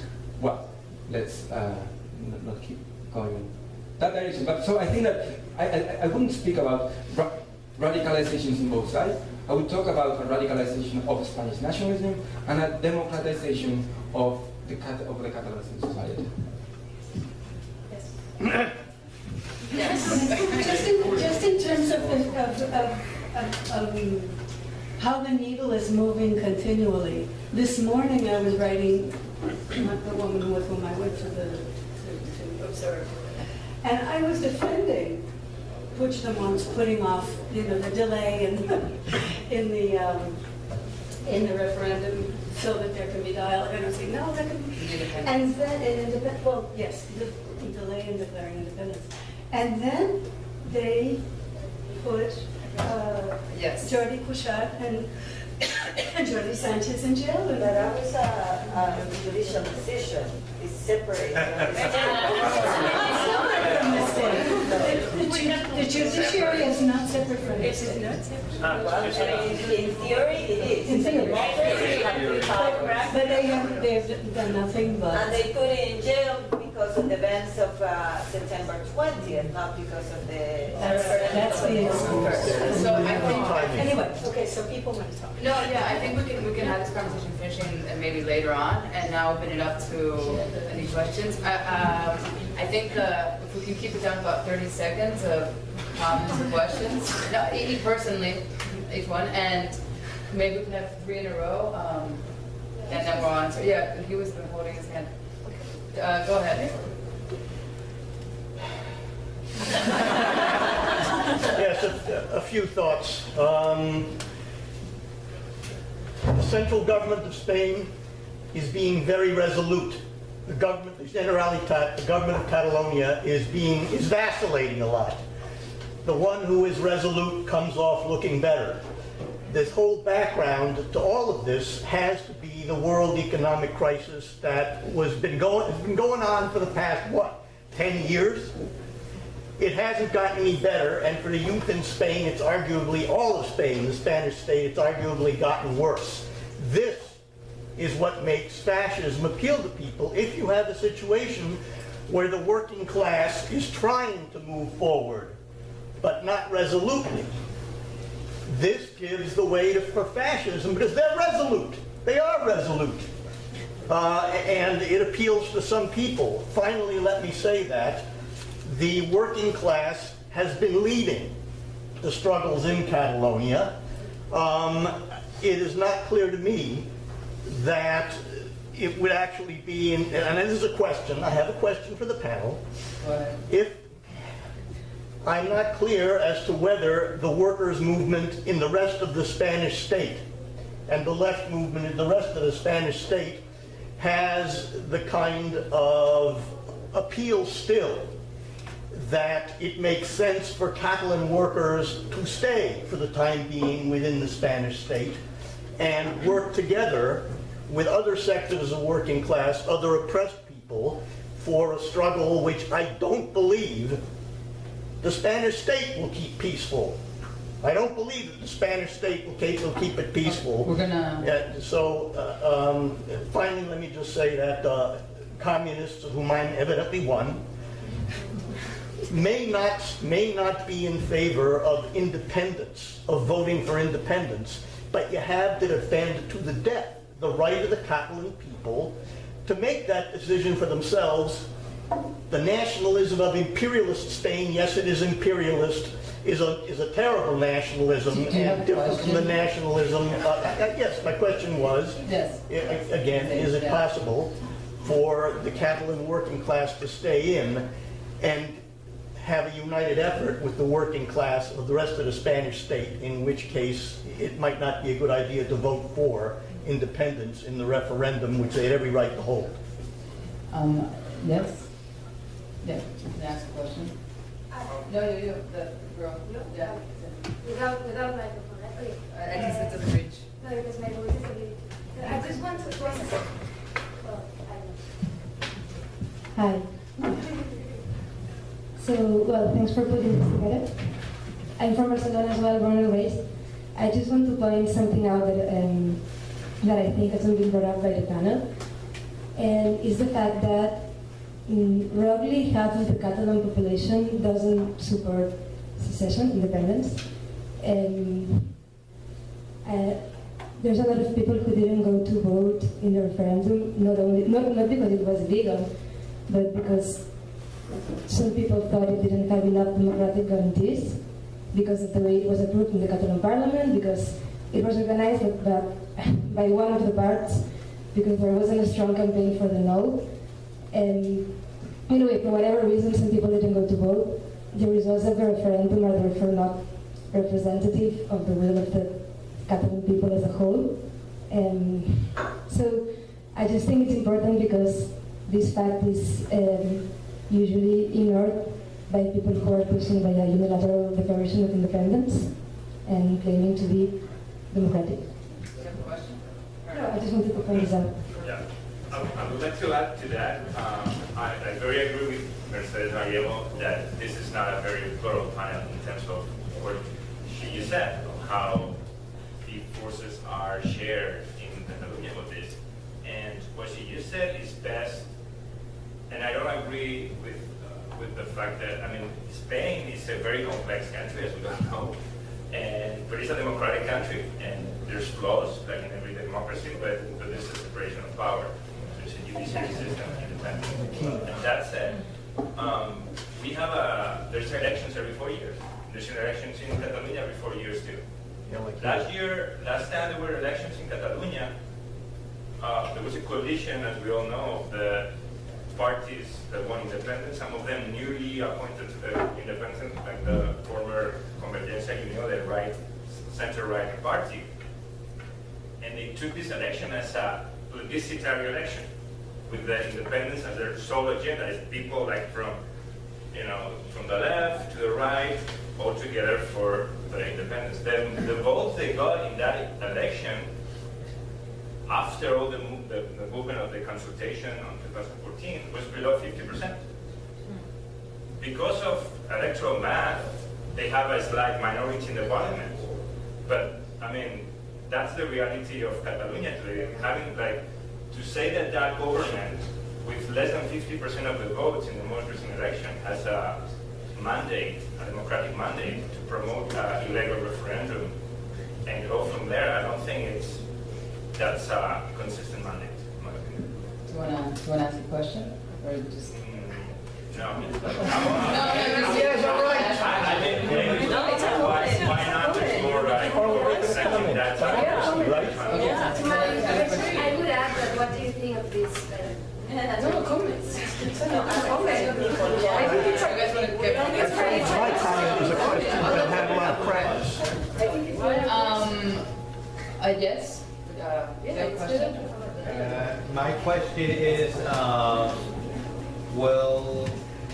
C: well, let's not keep going in that direction. But so I think that I wouldn't speak about radicalizations in both sides. I would talk about a radicalization of Spanish nationalism and a democratization of the Catalan society.
B: Yes. Yes. of how the needle is moving continually. This morning I was writing, not the woman with whom I went to observe, and I was defending Puigdemont's putting off, the delay in the referendum so that there can be dialogue. And I was saying, no, that can be. And then, well, yes, the delay in declaring independence. And then they put Jordi Cuixart and Jordi Sanchez in jail.
H: But that was a judicial decision. It's separate.
B: The judiciary is not separate from it. It's not separate.
H: Well, in theory, it is.
B: In theory. But they have done nothing but.
H: And they put it in jail because of the events of September 20th, not because of the.
B: That's the excuse.
A: So I think,
B: Anyway, okay, so people want to talk.
A: no, yeah, I think we can have this conversation finishing maybe later on, and now open it up to any questions. I think if we can keep it down to about 30 seconds of comments and questions, no, personally, each one, and maybe we can have 3 in a row, and then we'll answer. Yeah, he was holding his hand. Go ahead.
I: Yes, a few thoughts. The central government of Spain is being very resolute. The government, the Generalitat, the government of Catalonia is vacillating a lot. The one who is resolute comes off looking better. This whole background to all of this has to be the world economic crisis that has been going on for the past, 10 years? It hasn't gotten any better, and for the youth in Spain, it's arguably, all of Spain, the Spanish state, it's arguably gotten worse. This is what makes fascism appeal to people. If you have a situation where the working class is trying to move forward, but not resolutely, this gives the way for fascism because they're resolute. They are resolute. And it appeals to some people. Finally, let me say that the working class has been leading the struggles in Catalonia. It is not clear to me that it would actually be, and this is a question, I have a question for the panel. If I'm not clear as to whether the workers' movement in the rest of the Spanish state and the left movement in the rest of the Spanish state has the kind of appeal still that it makes sense for Catalan workers to stay for the time being within the Spanish state and work together with other sectors of working class, other oppressed people, for a struggle which I don't believe the Spanish state will keep peaceful. I don't believe that the Spanish state will keep it peaceful.
A: We're gonna...
I: Finally, let me just say that communists, of whom I'm evidently one, may not be in favor of independence, of voting for independence, but you have to defend to the death the right of the Catalan people to make that decision for themselves. The nationalism of imperialist Spain, yes, it is imperialist, is a terrible nationalism and different from the nationalism. Yes, my question was,
A: yes.
I: Again, is it possible for the Catalan working class to stay in and have a united effort with the working class of the rest of the Spanish state, in which case it might not be a good idea to vote for independence in the referendum, which they had every right to hold?
A: Yes? Yeah, ask a question. No, you, the girl. Yeah.
J: Without microphone. Okay.
A: I guess it doesn't reach.
J: No, because my voice is a bit. I just want to process. Well, I don't know.
K: Hi. So, well, thanks for putting this together. I'm from Barcelona as well, born and raised. I just want to point something out that I think hasn't been brought up by the panel, and is the fact that roughly half of the Catalan population doesn't support secession, independence. And there's a lot of people who didn't go to vote in the referendum, not because it was illegal, but because some people thought it didn't have enough democratic guarantees. because of the way it was approved in the Catalan Parliament, because it was organized by one of the parts, because there wasn't a strong campaign for the no. And anyway, for whatever reason, some people didn't go to vote. The results of the referendum are therefore not representative of the will of the Catalan people as a whole. So I just think it's important because this fact is usually ignored by people who are pushing by a unilateral declaration of independence and claiming to be democratic. No, I just wanted to point this out.
L: Yeah, I would like to add to that. I very agree with Mercedes Gallego that this is not a very plural panel in terms of what she said, how the forces are shared in Catalonia with this. And what she just said is best, and I don't agree with the fact that, I mean, Spain is a very complex country, as we all know, but it's a democratic country, and there's flaws, like in every democracy, but there's a separation of power. There's a judiciary system, independent. And that said, there's elections every 4 years. There's elections in Catalonia every 4 years too. Last time there were elections in Catalonia, there was a coalition, as we all know, of the parties that won independence, some of them newly appointed to the independence, like the former Convergencia y Unió, the right, center-right party. And they took this election as a plebiscitary election, with the independence as their sole agenda. It's people like from the left to the right, all together for the independence. Then the votes they got in that election, after all the movement of the consultation on 2014, was below 50%. Because of electoral math, they have a slight minority in the parliament. But, I mean, that's the reality of Catalonia today. Having, to say that that government, with less than 50% of the votes in the most recent election, has a mandate, a democratic mandate, to promote a illegal referendum and go from there, I don't think that's a consistent mandate, in my opinion.
A: Do you want to ask a question? Or just...
L: No.
I: Yes, all right.
L: I think maybe why not explore accepting that right?
J: I would add that what do you think of this?
A: No comments.
J: I think it's
I: My comment is a question that had a lot of practice.
A: Yes. Question?
M: My question is,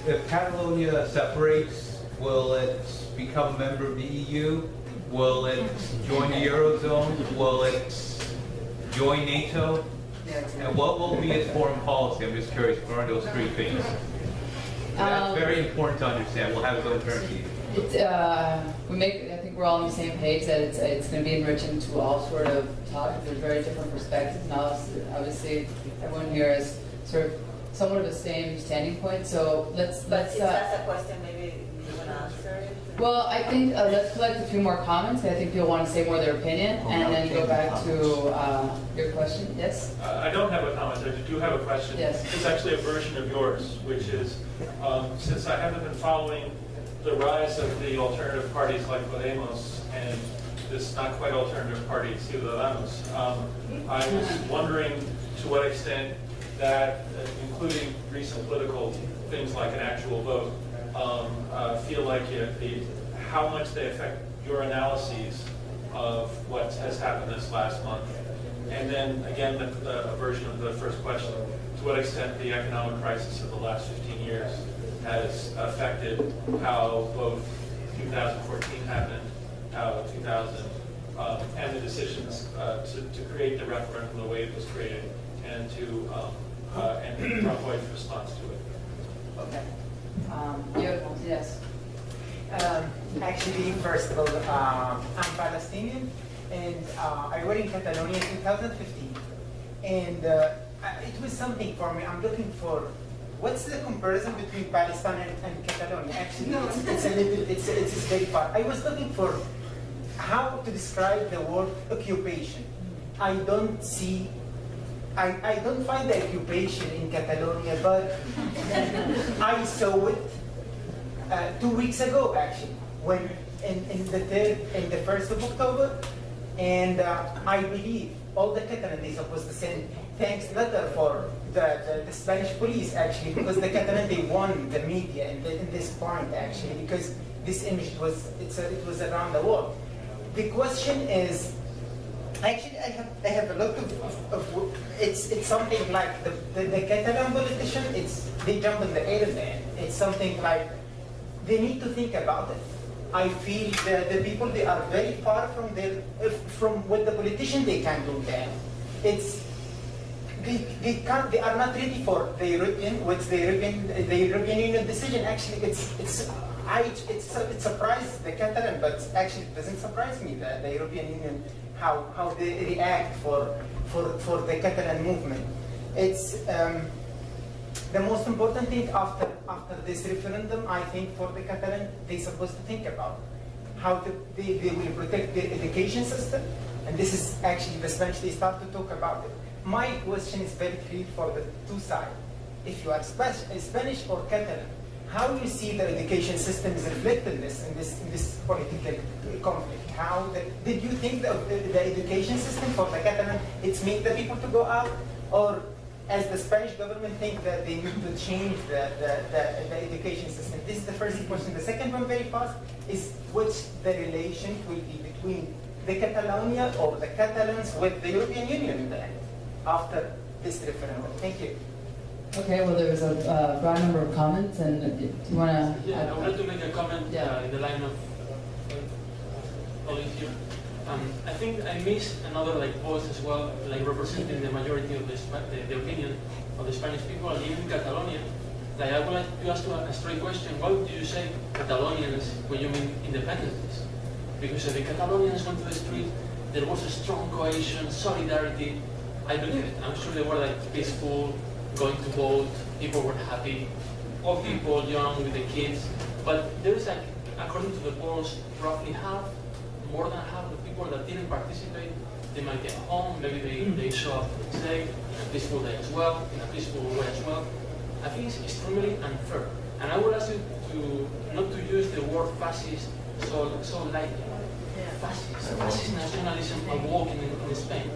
M: if Catalonia separates, will it become a member of the EU? Will it join the Eurozone? Will it join NATO? And what will be its foreign policy? I'm just curious, what are those three things? That's very important to understand. We'll have its own currency.
A: I think we're all on the same page that it's going to be enriching to all sort of talk. There's very different perspectives. Now, obviously, everyone here is sort of somewhat of the same standing point. So let's.
H: But that's a question maybe you want to answer it.
A: Well, I think let's collect a few more comments. I think people want to say more of their opinion, and then go back to your question. Yes?
N: I don't have a comment. I do have a question.
A: Yes.
N: It's actually a version of yours, which is, since I haven't been following the rise of the alternative parties like Podemos and this not quite alternative party, Ciudadanos, I was wondering to what extent that, including recent political things like an actual vote, feel like how much they affect your analyses of what has happened this last month. And then, again, a version of the first question, to what extent the economic crisis of the last 15 years has affected how both 2014 happened, how 2000, and the decisions to create the referendum the way it was created, and Trump-White's response to it.
A: Okay. Yes.
O: Actually, first of all, I'm Palestinian, and I was in Catalonia in 2015, and it was something for me. I'm looking for what's the comparison between Palestine and Catalonia. Actually, it's a big part. I was looking for how to describe the word occupation. I don't find the occupation in Catalonia, but I saw it 2 weeks ago, actually, when in the 1st of October, and I believe all the Catalans they supposed to send thanks letter for the Spanish police actually, because the Catalans they won the media in this point actually, because this image it was around the world. The question is, actually I have a lot of it's something like the Catalan politician, they jump in the air then. It's something like they need to think about it. I feel the people they are very far from what the politician they can do there. They are not ready for the European Union decision. Actually, it surprised the Catalan, but actually it doesn't surprise me that the European Union how they react for the Catalan movement. It's the most important thing after this referendum, I think, for the Catalan, they're supposed to think about how they will protect their education system, and this is actually the Spanish, they start to talk about it. My question is very clear for the two sides. If you are Spanish or Catalan, how you see the education system is reflected in this political conflict? Did you think the education system for the Catalan, it's make the people to go out, or as the Spanish government think that they need to change the education system? This is the first question. The second one, very fast, is what's the relation will be between the Catalonia or the Catalans with the European Union then, after this referendum? Thank you.
A: Okay, well, there was a broad number of comments, and do you want to...
P: Yeah, I wanted to make a comment in the line of colleagues here. I think I missed another voice as well, representing the majority of the opinion of the Spanish people, and even Catalonia. I would like to ask you a straight question. Why would you say Catalonians when you mean independentists? Because if the Catalonians went to the street, there was a strong cohesion, solidarity. I believe it. I'm sure they were peaceful, going to vote, people were happy, old people, young, with the kids. But there is, according to the polls, roughly more than half of the people that didn't participate. They might get home, maybe they show up the next day, in a peaceful day as well, in a peaceful way as well. I think it's extremely unfair. And I would ask you not to use the word fascist so lightly. Fascist nationalism awoke in Spain.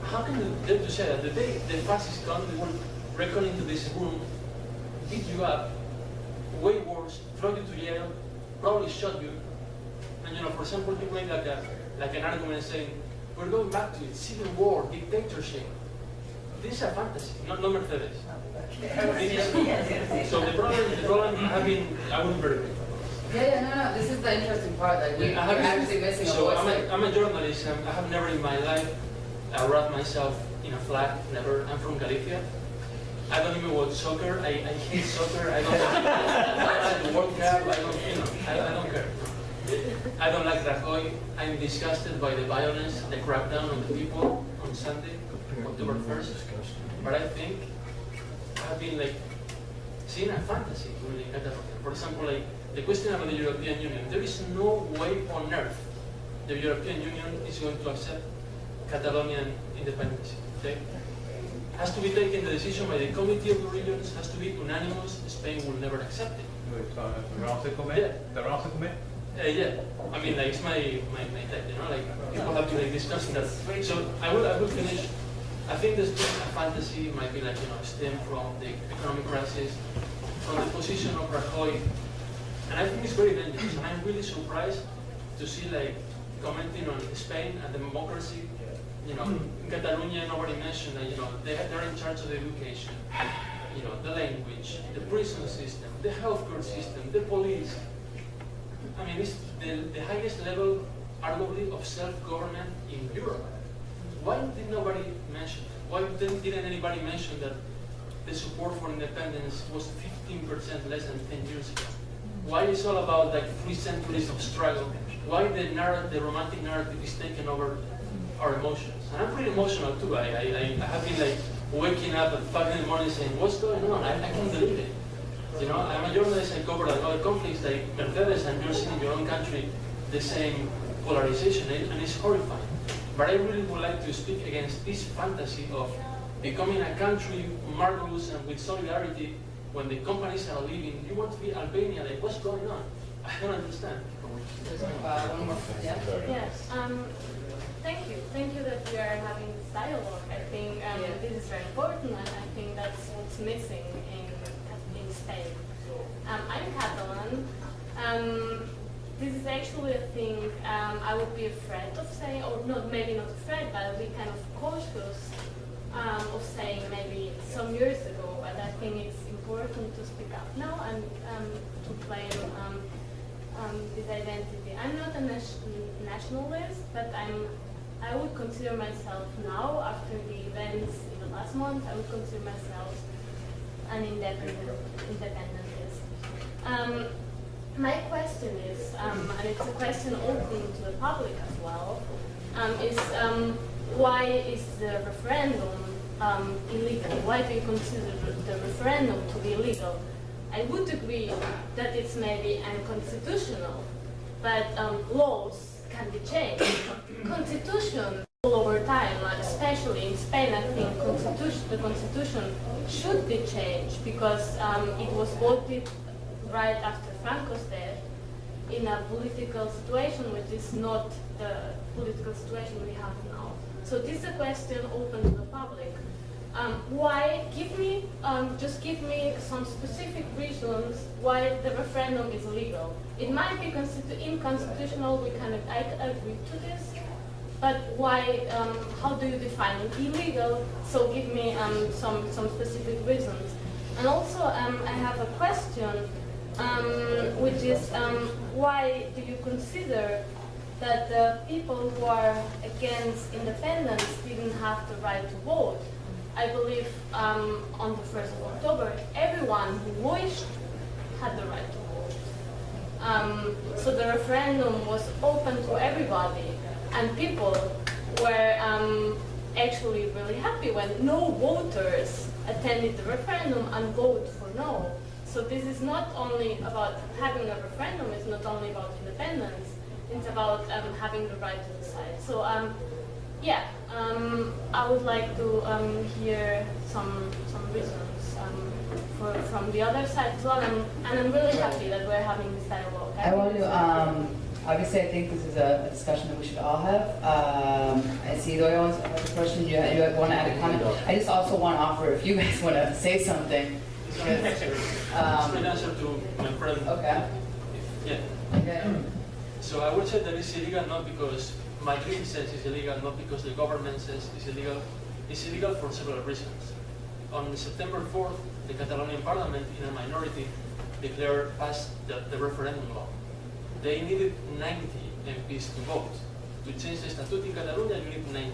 P: How can you dare to say that the day the fascists come, they will reckon into this room, beat you up, way worse, throw you to jail, probably shot you, and for example, you make like an argument saying, we're going back to it, civil war, dictatorship. This is a fantasy, not Mercedes. So the problem I wouldn't very good.
A: No, this is the interesting part, we're actually missing a voice.
P: I'm a journalist, and I have never in my life wrapped myself in a flag, never. I'm from Galicia. I don't even watch soccer. I hate soccer. I don't like the World Cup. I don't care. I don't like Rajoy. I'm disgusted by the violence, the crackdown on the people on Sunday, October 1st. But I think I've been seeing a fantasy really. For example, the question about the European Union. There is no way on earth the European Union is going to accept Catalonian independence. Okay? Has to be taken, the decision by the Committee of the Regions has to be unanimous. Spain will never accept it. Yeah, I mean, it's my type, people have to discuss that. So I will finish. I think there's just a fantasy, might be stem from the economic crisis, from the position of Rajoy, and I think it's very dangerous. And I'm really surprised to see commenting on Spain and democracy. In Catalonia, nobody mentioned that they're in charge of the education, the language, the prison system, the healthcare system, the police. I mean, it's the highest level, arguably, of self-government in Europe. Why did nobody mention that? Why didn't anybody mention that the support for independence was 15% less than 10 years ago? Why is all about 3 centuries of struggle? Why the romantic narrative is taking over our emotions? And I'm pretty emotional too. I have been waking up at 5 in the morning saying, what's going on? I can't believe it. I'm a journalist, I cover other conflicts like Mercedes, and you're seeing in your own country the same polarization, and it's horrifying. But I really would like to speak against this fantasy of becoming a country marvelous and with solidarity when the companies are leaving. You want to be Albania, what's going on? I don't understand.
A: One more, yeah?
J: Yes. Thank you. Thank you that we are having this dialogue. I think this is very important, and I think that's what's missing in Spain. I'm Catalan. This is actually a thing I would be afraid of saying, or not, maybe not afraid, but I would be kind of cautious of saying maybe some years ago. But I think it's important to speak up now and to claim this identity. I'm not a nationalist, but I would consider myself now, after the events in the last month, I would consider myself an independentist. My question is, and it's a question open to the public as well, is why is the referendum illegal? Why do you consider the referendum to be illegal? I would agree that it's maybe unconstitutional, but laws can be changed. Constitution all over time, especially in Spain, I think the constitution should be changed because it was voted right after Franco's death in a political situation which is not the political situation we have now. So this is a question open to the public. Why? Just give me some specific reasons why the referendum is illegal. It might be unconstitutional. I agree to this, but why? How do you define it? Illegal? So give me some specific reasons. And also, I have a question, which is why do you consider that the people who are against independence didn't have the right to vote? I believe on the 1st of October, everyone who wished had the right to vote. So the referendum was open to everybody, and people were actually really happy when no voters attended the referendum and voted for no. So this is not only about having a referendum, it's not only about independence, it's about having the right to decide. So I would like to hear some reasons from the other side as well, and I'm really happy that we're having this dialogue.
A: I want to, obviously I think this is a discussion that we should all have. I see Doyle wants to ask a question, you want to add a comment? I just also want to offer, if you guys want to say something.
P: It's an answer to my friend.
A: Okay.
P: Yeah. So I would say that it's illegal not because Madrid says it's illegal, not because the government says it's illegal. It's illegal for several reasons. On September 4th, the Catalonian parliament, in a minority, passed the referendum law. They needed 90 MPs to vote. To change the statute in Catalonia, you need 90.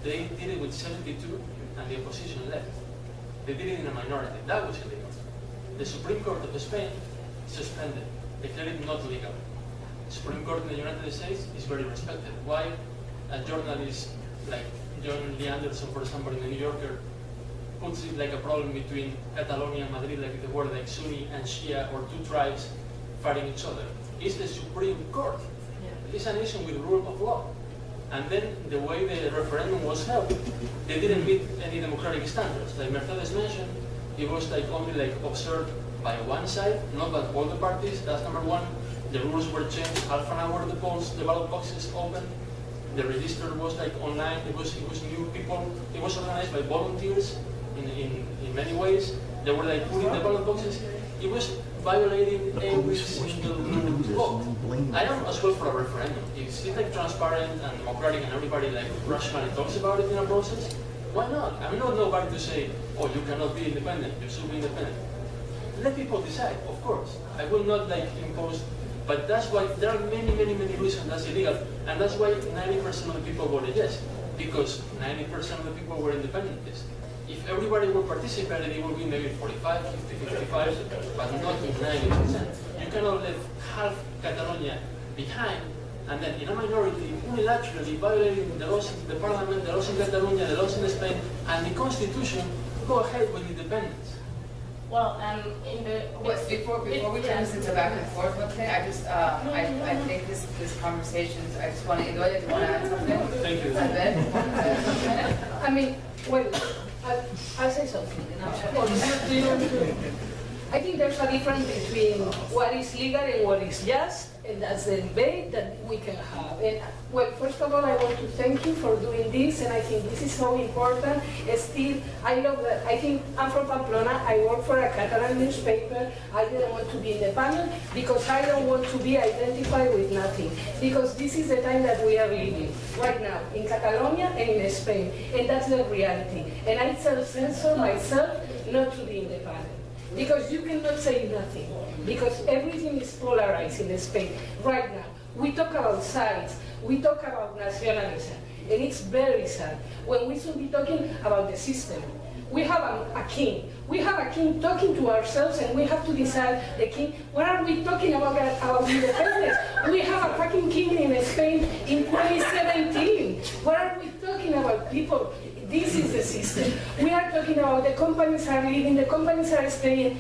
P: They did it with 72, and the opposition left. They did it in a minority. That was illegal. The Supreme Court of Spain suspended, declared it not legal. The Supreme Court in the United States is very respected. Why a journalist like John Lee Anderson, for example, in the New Yorker, puts it like a problem between Catalonia and Madrid, like the word like Sunni and Shia, or two tribes fighting each other. It's the Supreme Court. It's a nation with rule of law. And then the way the referendum was held, they didn't meet any democratic standards. Like Mercedes mentioned, it was like only like observed by one side, not by all the parties. That's number one. The rules were changed. Half an hour the polls, the ballot boxes opened. The register was like online. It was new people. It was organized by volunteers in many ways. They were like putting the ballot boxes. It was violating every single rule to vote. I am as well for a referendum. If it's like transparent and democratic and everybody like rationally talks about it in a process, why not? I'm not nobody to say, oh, you cannot be independent, you should be independent. Let people decide, of course. I will not like impose, but that's why there are many reasons that's illegal, and that's why 90% of the people voted yes, because 90% of the people were independentists. If everybody would participate, it would be maybe 45, 50, 55, but not 90%. You cannot leave half Catalonia behind, and then in a minority, unilaterally violating the laws in the parliament, the laws in Catalonia, the laws in Spain, and the constitution, go ahead with independence.
A: Well, before we turn this into back and forth, okay, I think this conversation, I just want to, Edoya, do you want to add something?
P: Thank you.
E: I mean, wait, I'll say something.
B: I think there's a difference between what is legal and what is just, and that's the debate that we can have. And well, first of all, I want to thank you for doing this, and I think this is so important. Still, I love that. I think I'm from Pamplona. I work for a Catalan newspaper. I didn't want to be independent because I don't want to be identified with nothing. Because this is the time that we are living right now in Catalonia and in Spain, and that's the reality. And I self-censor myself not to be independent. Because you cannot say nothing, because everything is polarized in Spain right now. We talk about sides, we talk about nationalism, and it's very sad when we should be talking about the system. We have a king. We have a king talking to ourselves, and we have to decide the king. What are we talking about independence? We have a fucking king in Spain in 2017. What are we talking about, people? This is the system. We are talking about the companies are leaving, the companies are staying.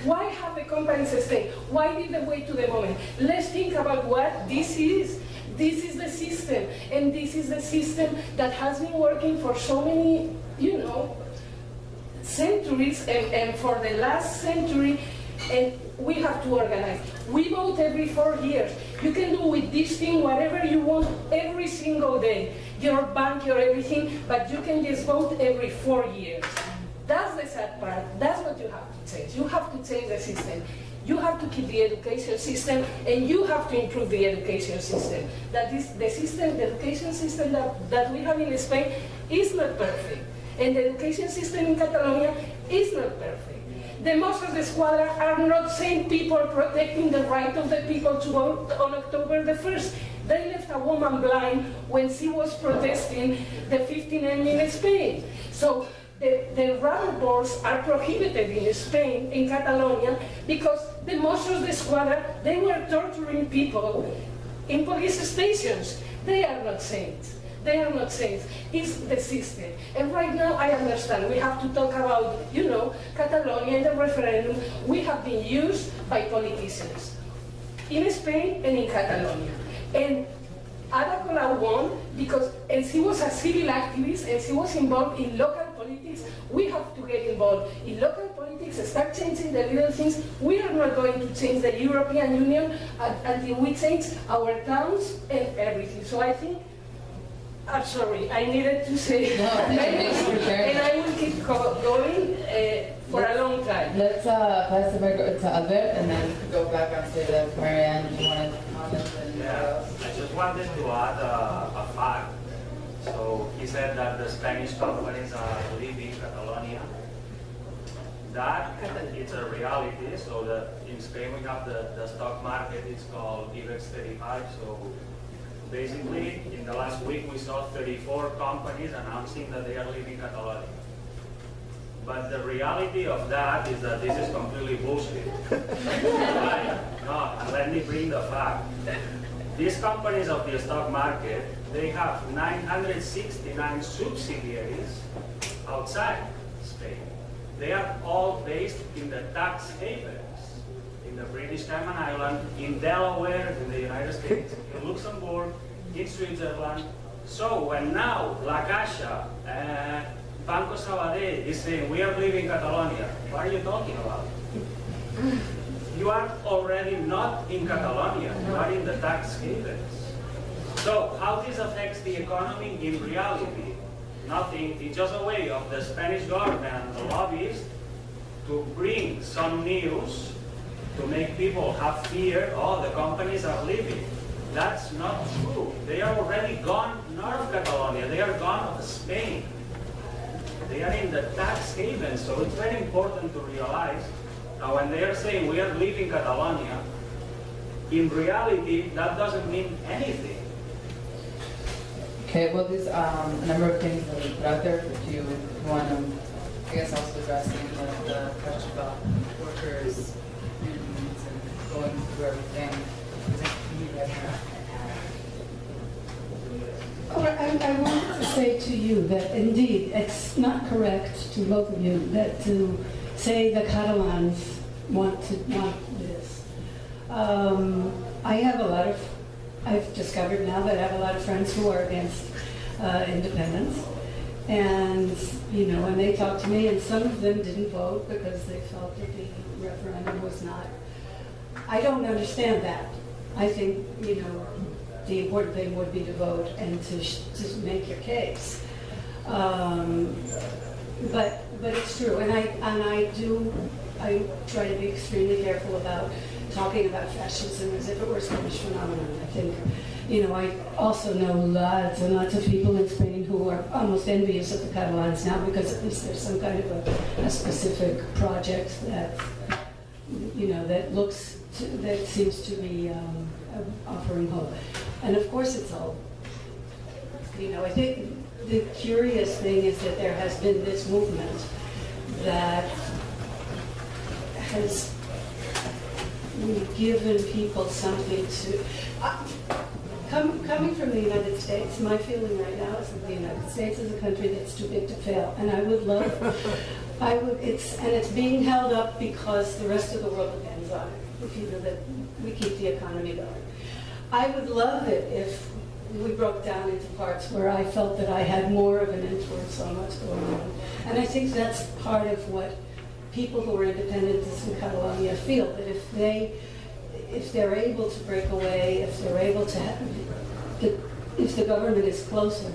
B: Why have the companies stay? Why did they wait to the moment? Let's think about what this is. This is the system, and this is the system that has been working for so many, centuries, and for the last century, and we have to organize. We vote every 4 years. You can do with this thing whatever you want every single day. Your bank, your everything, but you can just vote every 4 years. That's the sad part. That's what you have to change. You have to change the system. You have to keep the education system, and you have to improve the education system. That is the system, the education system that we have in Spain is not perfect. And the education system in Catalonia is not perfect. The Mossos de Esquadra are not same people protecting the right of the people to vote on October the 1st. They left a woman blind when she was protesting the 15M in Spain. So the rubber boards are prohibited in Spain, in Catalonia, because the Mossos de Esquadra, they were torturing people in police stations. They are not saints. They are not saints. It's the system. And right now, I understand we have to talk about, Catalonia and the referendum. We have been used by politicians in Spain and in Catalonia. And Ada Colau won because, and she was a civil activist, and she was involved in local politics. We have to get involved in local politics, start changing the little things. We are not going to change the European Union until we change our towns and everything. So I think, I'm sorry, I needed to say and I will keep going for a long time.
Q: Let's pass the mic to Albert, and then go back on to Marianne if you want to comment.
R: Yeah, I just wanted to add a fact. So he said that the Spanish companies are leaving Catalonia. That it's a reality. So in Spain we have the stock market. It's called IBEX 35. So basically, in the last week we saw 34 companies announcing that they are leaving Catalonia. But the reality of that is that this is completely bullshit. Right? No, and let me bring the fact. These companies of the stock market, they have 969 subsidiaries outside Spain. They are all based in the tax havens, in the British Cayman Islands, in Delaware, in the United States, in Luxembourg, in Switzerland. So when now La Caixa, Banco Sabadell is saying we are leaving Catalonia, what are you talking about? You are already not in Catalonia, you are in the tax havens. So how this affects the economy in reality? Nothing. It's just a way of the Spanish government and the lobbyists to bring some news to make people have fear, oh, the companies are leaving. That's not true. They are already gone, not of Catalonia, they are gone of Spain. They are in the tax havens, so it's very important to realize that when they are saying we are leaving Catalonia, in reality, that doesn't mean anything.
Q: Okay, well, there's a number of things that we put out there. If you want to, I guess, also addressing the question about workers unions and going through everything.
B: I wanted to say to you that indeed it's not correct to both of you that to say the Catalans want this. I've discovered now that I have a lot of friends who are against independence. And, you know, and they talked to me, and some of them didn't vote because they felt that the referendum was not. I don't understand that. I think, you know, the important thing would be to vote and to make your case. But it's true, and I try to be extremely careful about talking about fascism as if it were a Spanish phenomenon. I think, you know, I also know lots and lots of people in Spain who are almost envious of the Catalans now because at least there's some kind of a specific project that, you know, that seems to be offering hope. And of course it's all, you know, I think the curious thing is that there has been this movement that has given people something to... Coming from the United States, my feeling right now is that the United States is a country that's too big to fail. And I would love... it's being held up because the rest of the world depends on it. If you know that we keep the economy going. I would love it if we broke down into parts where I felt that I had more of an influence on what's going on. And I think that's part of what people who are independentists in Catalonia feel, that if they're able to break away, if they're able to if the government is closer,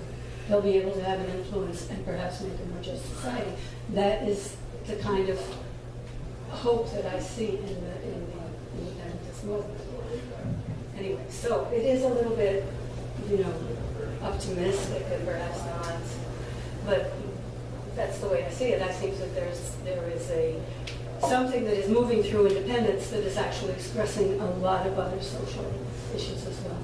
B: they'll be able to have an influence and perhaps make a more just society. That is the kind of hope that I see in the independentist movement. Anyway, so it is a little bit, you know, optimistic and perhaps not, but that's the way I see it. I think that there is something that is moving through independence that is actually expressing a lot of other social issues as well.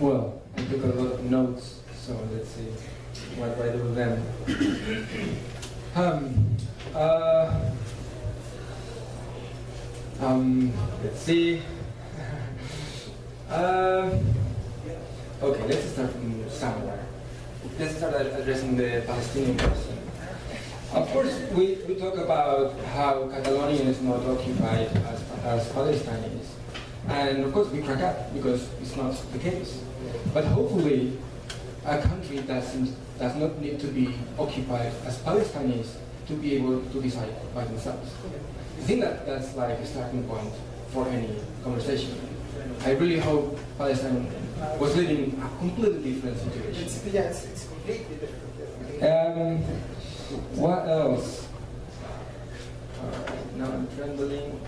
C: Well, I took a lot of notes, so let's see what I do with them. Let's see. Okay, let's start from somewhere. Let's start addressing the Palestinian question. Of course, we talk about how Catalonia is not occupied as Palestine is. And of course, we crack up because it's not the case. But hopefully, a country does not need to be occupied as Palestine is to be able to decide by themselves. I think that's like a starting point for any conversation. I really hope Palestine was living a completely different situation.
O: It's completely different.
C: What else? Now I'm trembling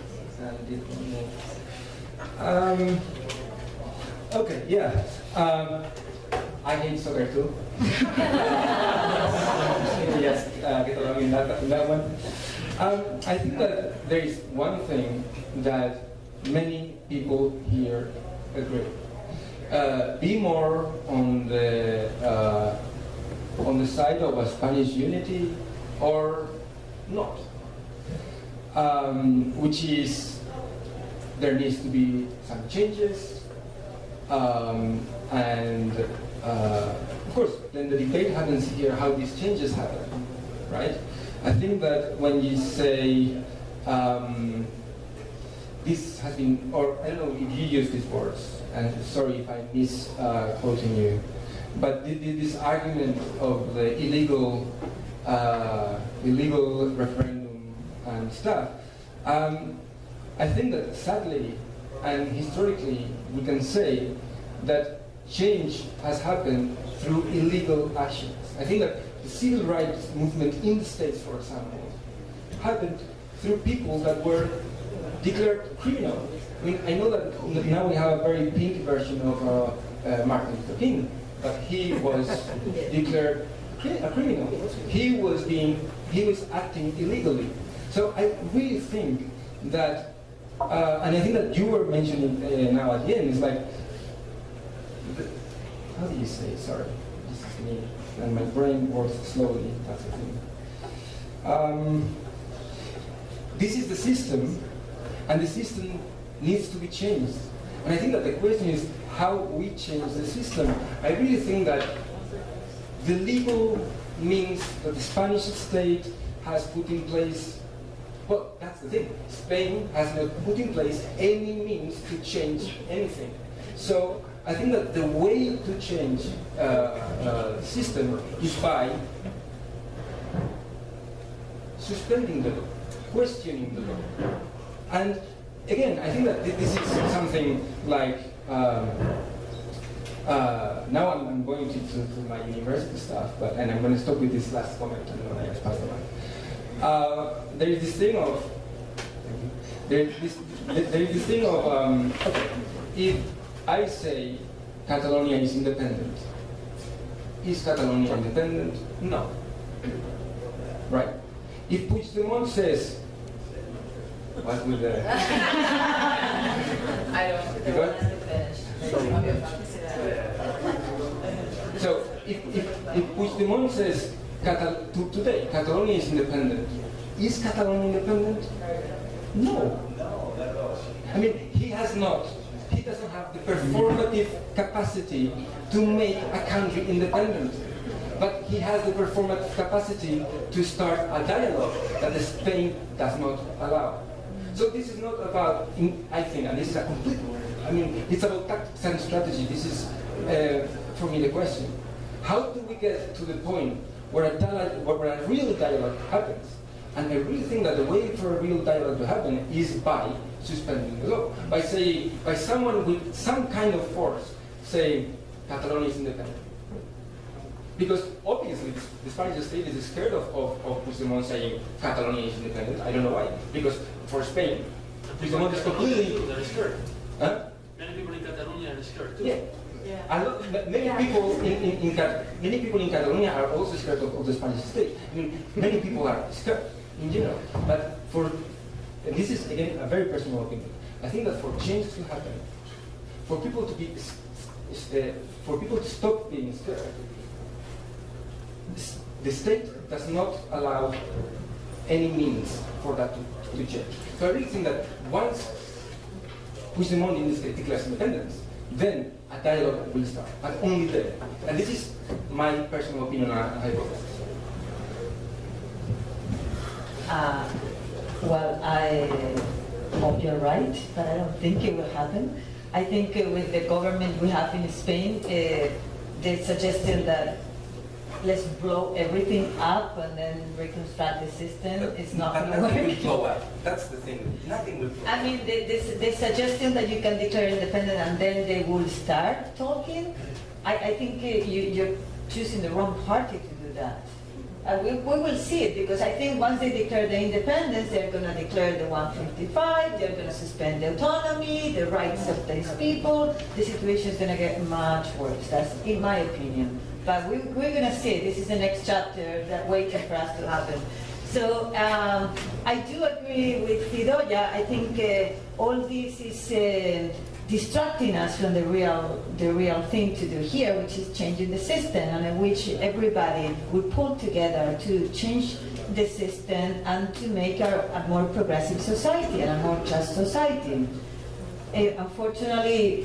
C: and didn't move. Okay, yeah. I hate soccer too. Yes, get along in that one. I think that there is one thing that many people here agree. Be more on the side of a Spanish unity or not, which is there needs to be some changes, and of course then the debate happens here how these changes happen, right? I think that when you say this has been, or I don't know if you use these words, and sorry if I misquoting you, but this argument of the illegal referendum and stuff, I think that sadly and historically we can say that change has happened through illegal actions. I think that the civil rights movement in the States, for example, happened through people that were declared criminal. I mean, I know that now we have a very pink version of Martin Luther King, but he was declared a criminal. He was acting illegally. So I really think that, and I think that you were mentioning now at the end, is like, how do you say, sorry, this is me, and my brain works slowly, that's the thing. This is the system, and the system needs to be changed. And I think that the question is how we change the system. I really think that the legal means that the Spanish state has put in place, well, that's the thing. Spain has not put in place any means to change anything. So I think that the way to change the system is by suspending the law, questioning the law. And again, I think that this is something like, now I'm going to my university stuff, and I'm going to stop with this last comment and then I just pass the mic. There is this thing of, okay, if I say Catalonia is independent, is Catalonia independent? No. Right? If Puigdemont says, what will the...
A: I don't want to finish.
C: So if Puigdemont says today Catalonia is independent, is Catalonia independent? No. I mean, he doesn't have the performative capacity to make a country independent. But he has the performative capacity to start a dialogue that Spain does not allow. So this is not about, I think, and this is a complete, I mean, it's about tactics and strategy. This is, for me, the question. How do we get to the point where a real dialogue happens? And I really think that the way for a real dialogue to happen is by suspending the law. By someone with some kind of force saying, Catalonia is independent. Because obviously the Spanish state is scared of Puigdemont saying Catalonia is independent. I don't know why. Because for Spain, Puigdemont is completely... Huh?
P: Many people in Catalonia are scared too.
C: Yeah. Many people in Catalonia are also scared of the Spanish state. I mean, many people are scared in general. But and this is again a very personal opinion. I think that for change to happen, for people to stop being scared, the state does not allow any means for that to change. So I really think that once Puigdemont in this case declares independence, then a dialogue will start, but only then. And this is my personal opinion on a hypothesis.
F: Well, I hope you're right, but I don't think it will happen. I think with the government we have in Spain, they suggested that let's blow everything up and then reconstruct the system. It's not going to work.
C: Nothing will blow up. That's the thing. Nothing will blow up.
F: I mean, they suggested that you can declare independent and then they will start talking. I think you're choosing the wrong party to do that. We will see it, because I think once they declare the independence, they're going to declare the 155, they're going to suspend the autonomy, the rights of these people. The situation is going to get much worse. That's in my opinion. But we're going to see it. This is the next chapter that waiting for us to happen. So I do agree with Fidoya. I think all this is distracting us from the real thing to do here, which is changing the system, and in which everybody would pull together to change the system and to make a more progressive society and a more just society. Unfortunately,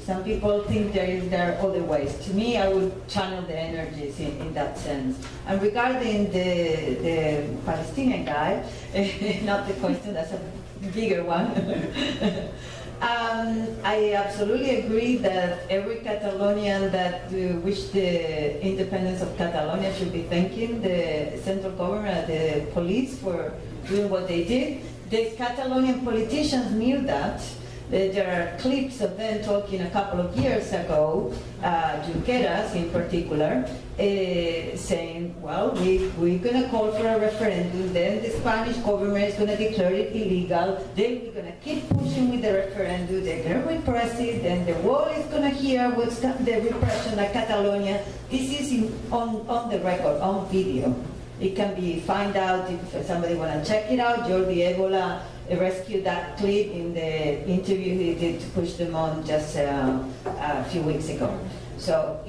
F: some people think there are other ways. To me, I would channel the energies in that sense. And regarding the Palestinian guy, not the question, that's a bigger one. I absolutely agree that every Catalonian that wished the independence of Catalonia should be thanking the central government, the police for doing what they did. The Catalonian politicians knew that. There are clips of them talking a couple of years ago, Junqueras in particular, saying, well, we're going to call for a referendum, then the Spanish government is going to declare it illegal, then we're going to keep pushing with the referendum, they're going to repress it, then the world is going to hear what's the repression of Catalonia. This is on the record, on video. It can be found out if somebody want to check it out. Jordi Ebola rescued that clip in the interview he did to Puigdemont just a few weeks ago. So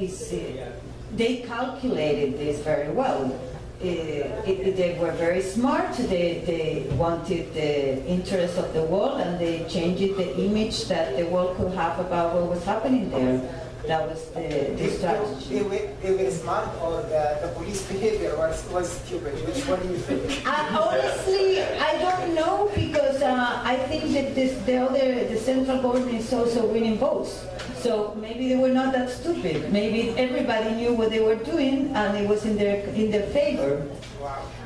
F: they calculated this very well. They were very smart. They wanted the interest of the world, and they changed the image that the world could have about what was happening there. That was the strategy.
O: They were smart, or the police behavior was stupid? Which one do you think?
F: Honestly, I don't know, because I think maybe the central government is also winning votes. So maybe they were not that stupid. Maybe everybody knew what they were doing, and it was in their favor.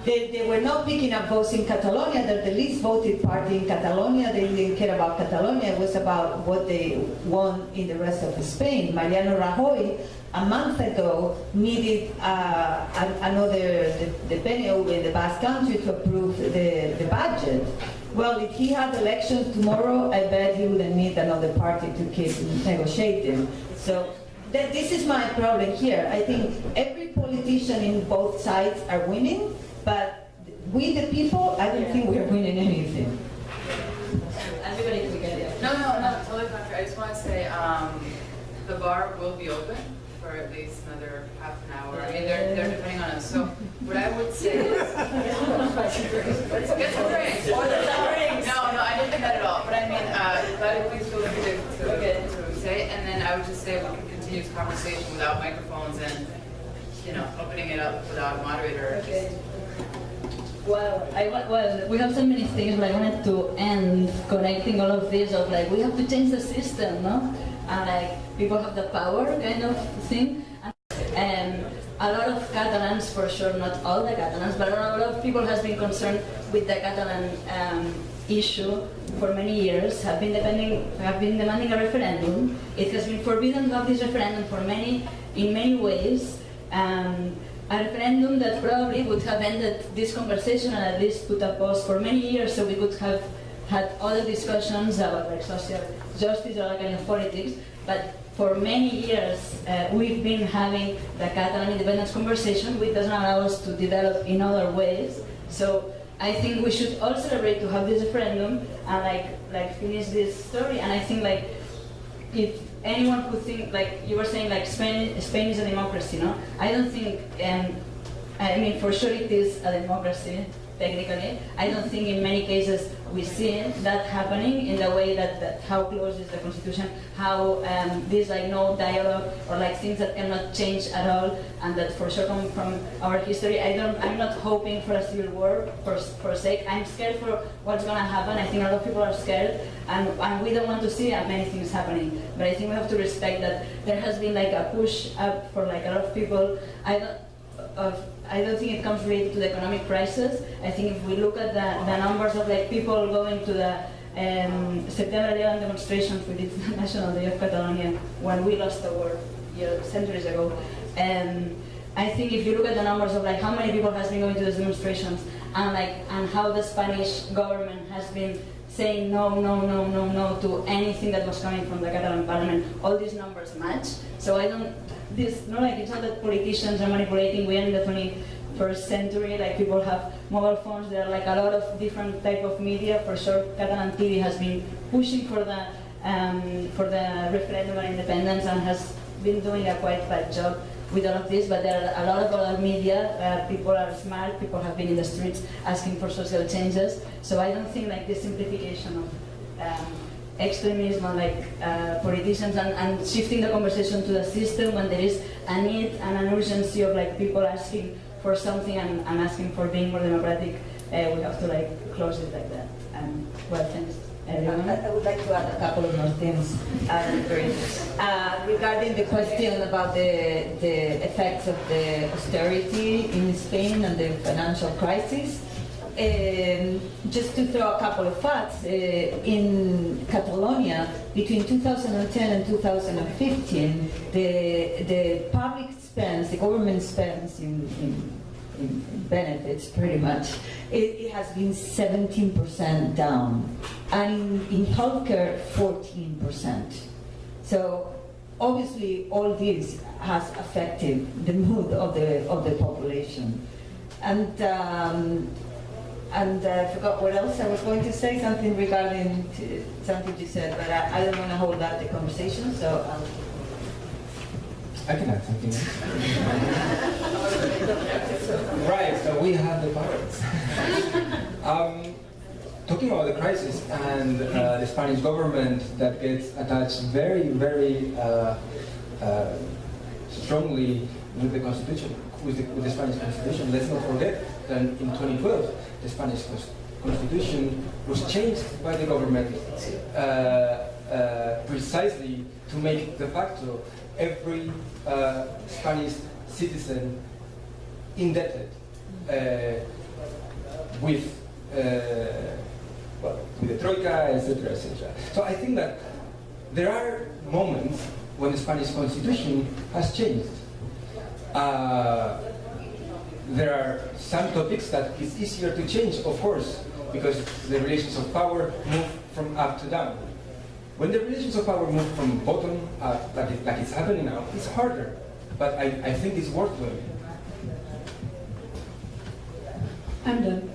F: They were not picking up votes in Catalonia. They're the least voted party in Catalonia. They didn't care about Catalonia. It was about what they won in the rest of Spain. Mariano Rajoy, a month ago, needed the PNV in the Basque Country to approve the budget. Well, if he had elections tomorrow, I bet he wouldn't need another party to keep negotiating. So this is my problem here. I think every politician in both sides are winning, but we the people, I don't think we're winning anything.
Q: Everybody together. No, totally contrary. I just want to say the bar will be open for at least another half an hour. I mean, they're depending on us. So what I would say is, let's get some drinks. Or the drinks. No, I didn't think that at all. But I mean, please feel free to say. And then I would just say we can continue this conversation without microphones and, opening it up without a moderator.
G: Okay. Well, we have so many things, but I wanted to end connecting all of this of we have to change the system, no? And people have the power kind of thing. And a lot of Catalans, for sure, not all the Catalans, but a lot of people has been concerned with the Catalan issue for many years, have been demanding a referendum. It has been forbidden to have this referendum in many ways. A referendum that probably would have ended this conversation and at least put a pause for many years, so we could have had other discussions about social justice or other kind of politics. But for many years, we've been having the Catalan independence conversation, which doesn't allow us to develop in other ways. So I think we should all celebrate to have this referendum and finish this story. And I think if anyone could think, you were saying, Spain is a democracy, no? I don't think, I mean, for sure it is a democracy, technically. I don't think in many cases we see that happening in the way that how close is the constitution, how there's no dialogue or things that cannot change at all, and that for sure come from our history. I'm not hoping for a civil war for sake. I'm scared for what's going to happen. I think a lot of people are scared, and we don't want to see many things happening. But I think we have to respect that there has been a push up for a lot of people. I don't think it comes related to the economic crisis. I think if we look at the numbers of people going to the September 11 demonstrations with the National Day of Catalonia when we lost the war centuries ago, I think if you look at the numbers of how many people has been going to those demonstrations and how the Spanish government has been saying no to anything that was coming from the Catalan parliament, all these numbers match. So it's not that politicians are manipulating. We are in the 21st century. People have mobile phones. There are a lot of different type of media. For sure, Catalan TV has been pushing for the referendum and independence and has been doing a quite bad job with all of this. But there are a lot of other media. People are smart. People have been in the streets asking for social changes. So I don't think this simplification of extremism, politicians, and shifting the conversation to the system when there is a need and an urgency of people asking for something and asking for being more democratic, we have to close it like that. Well, thanks everyone.
F: I would like to add a couple of more things regarding the question about the effects of the austerity in Spain and the financial crisis. Just to throw a couple of facts, in Catalonia, between 2010 and 2015, the public spends, the government spends in benefits, pretty much, it has been 17% down, and in healthcare, 14%. So obviously, all this has affected the mood of the population, and I forgot what else I was going to say, something regarding something you said, but I don't want to hold back the conversation, so
C: I can add something else. Right, so we have the powers. Talking about the crisis and the Spanish government that gets attached very, very strongly with the Constitution, with the Spanish Constitution. Let's not forget that in 2012, the Spanish constitution was changed by the government precisely to make de facto every Spanish citizen indebted with the Troika, etc., etc. So I think that there are moments when the Spanish constitution has changed. There are some topics that it's easier to change, of course, because the relations of power move from up to down. When the relations of power move from bottom up, like it's happening now, it's harder. But I think it's worth doing.
B: I'm done.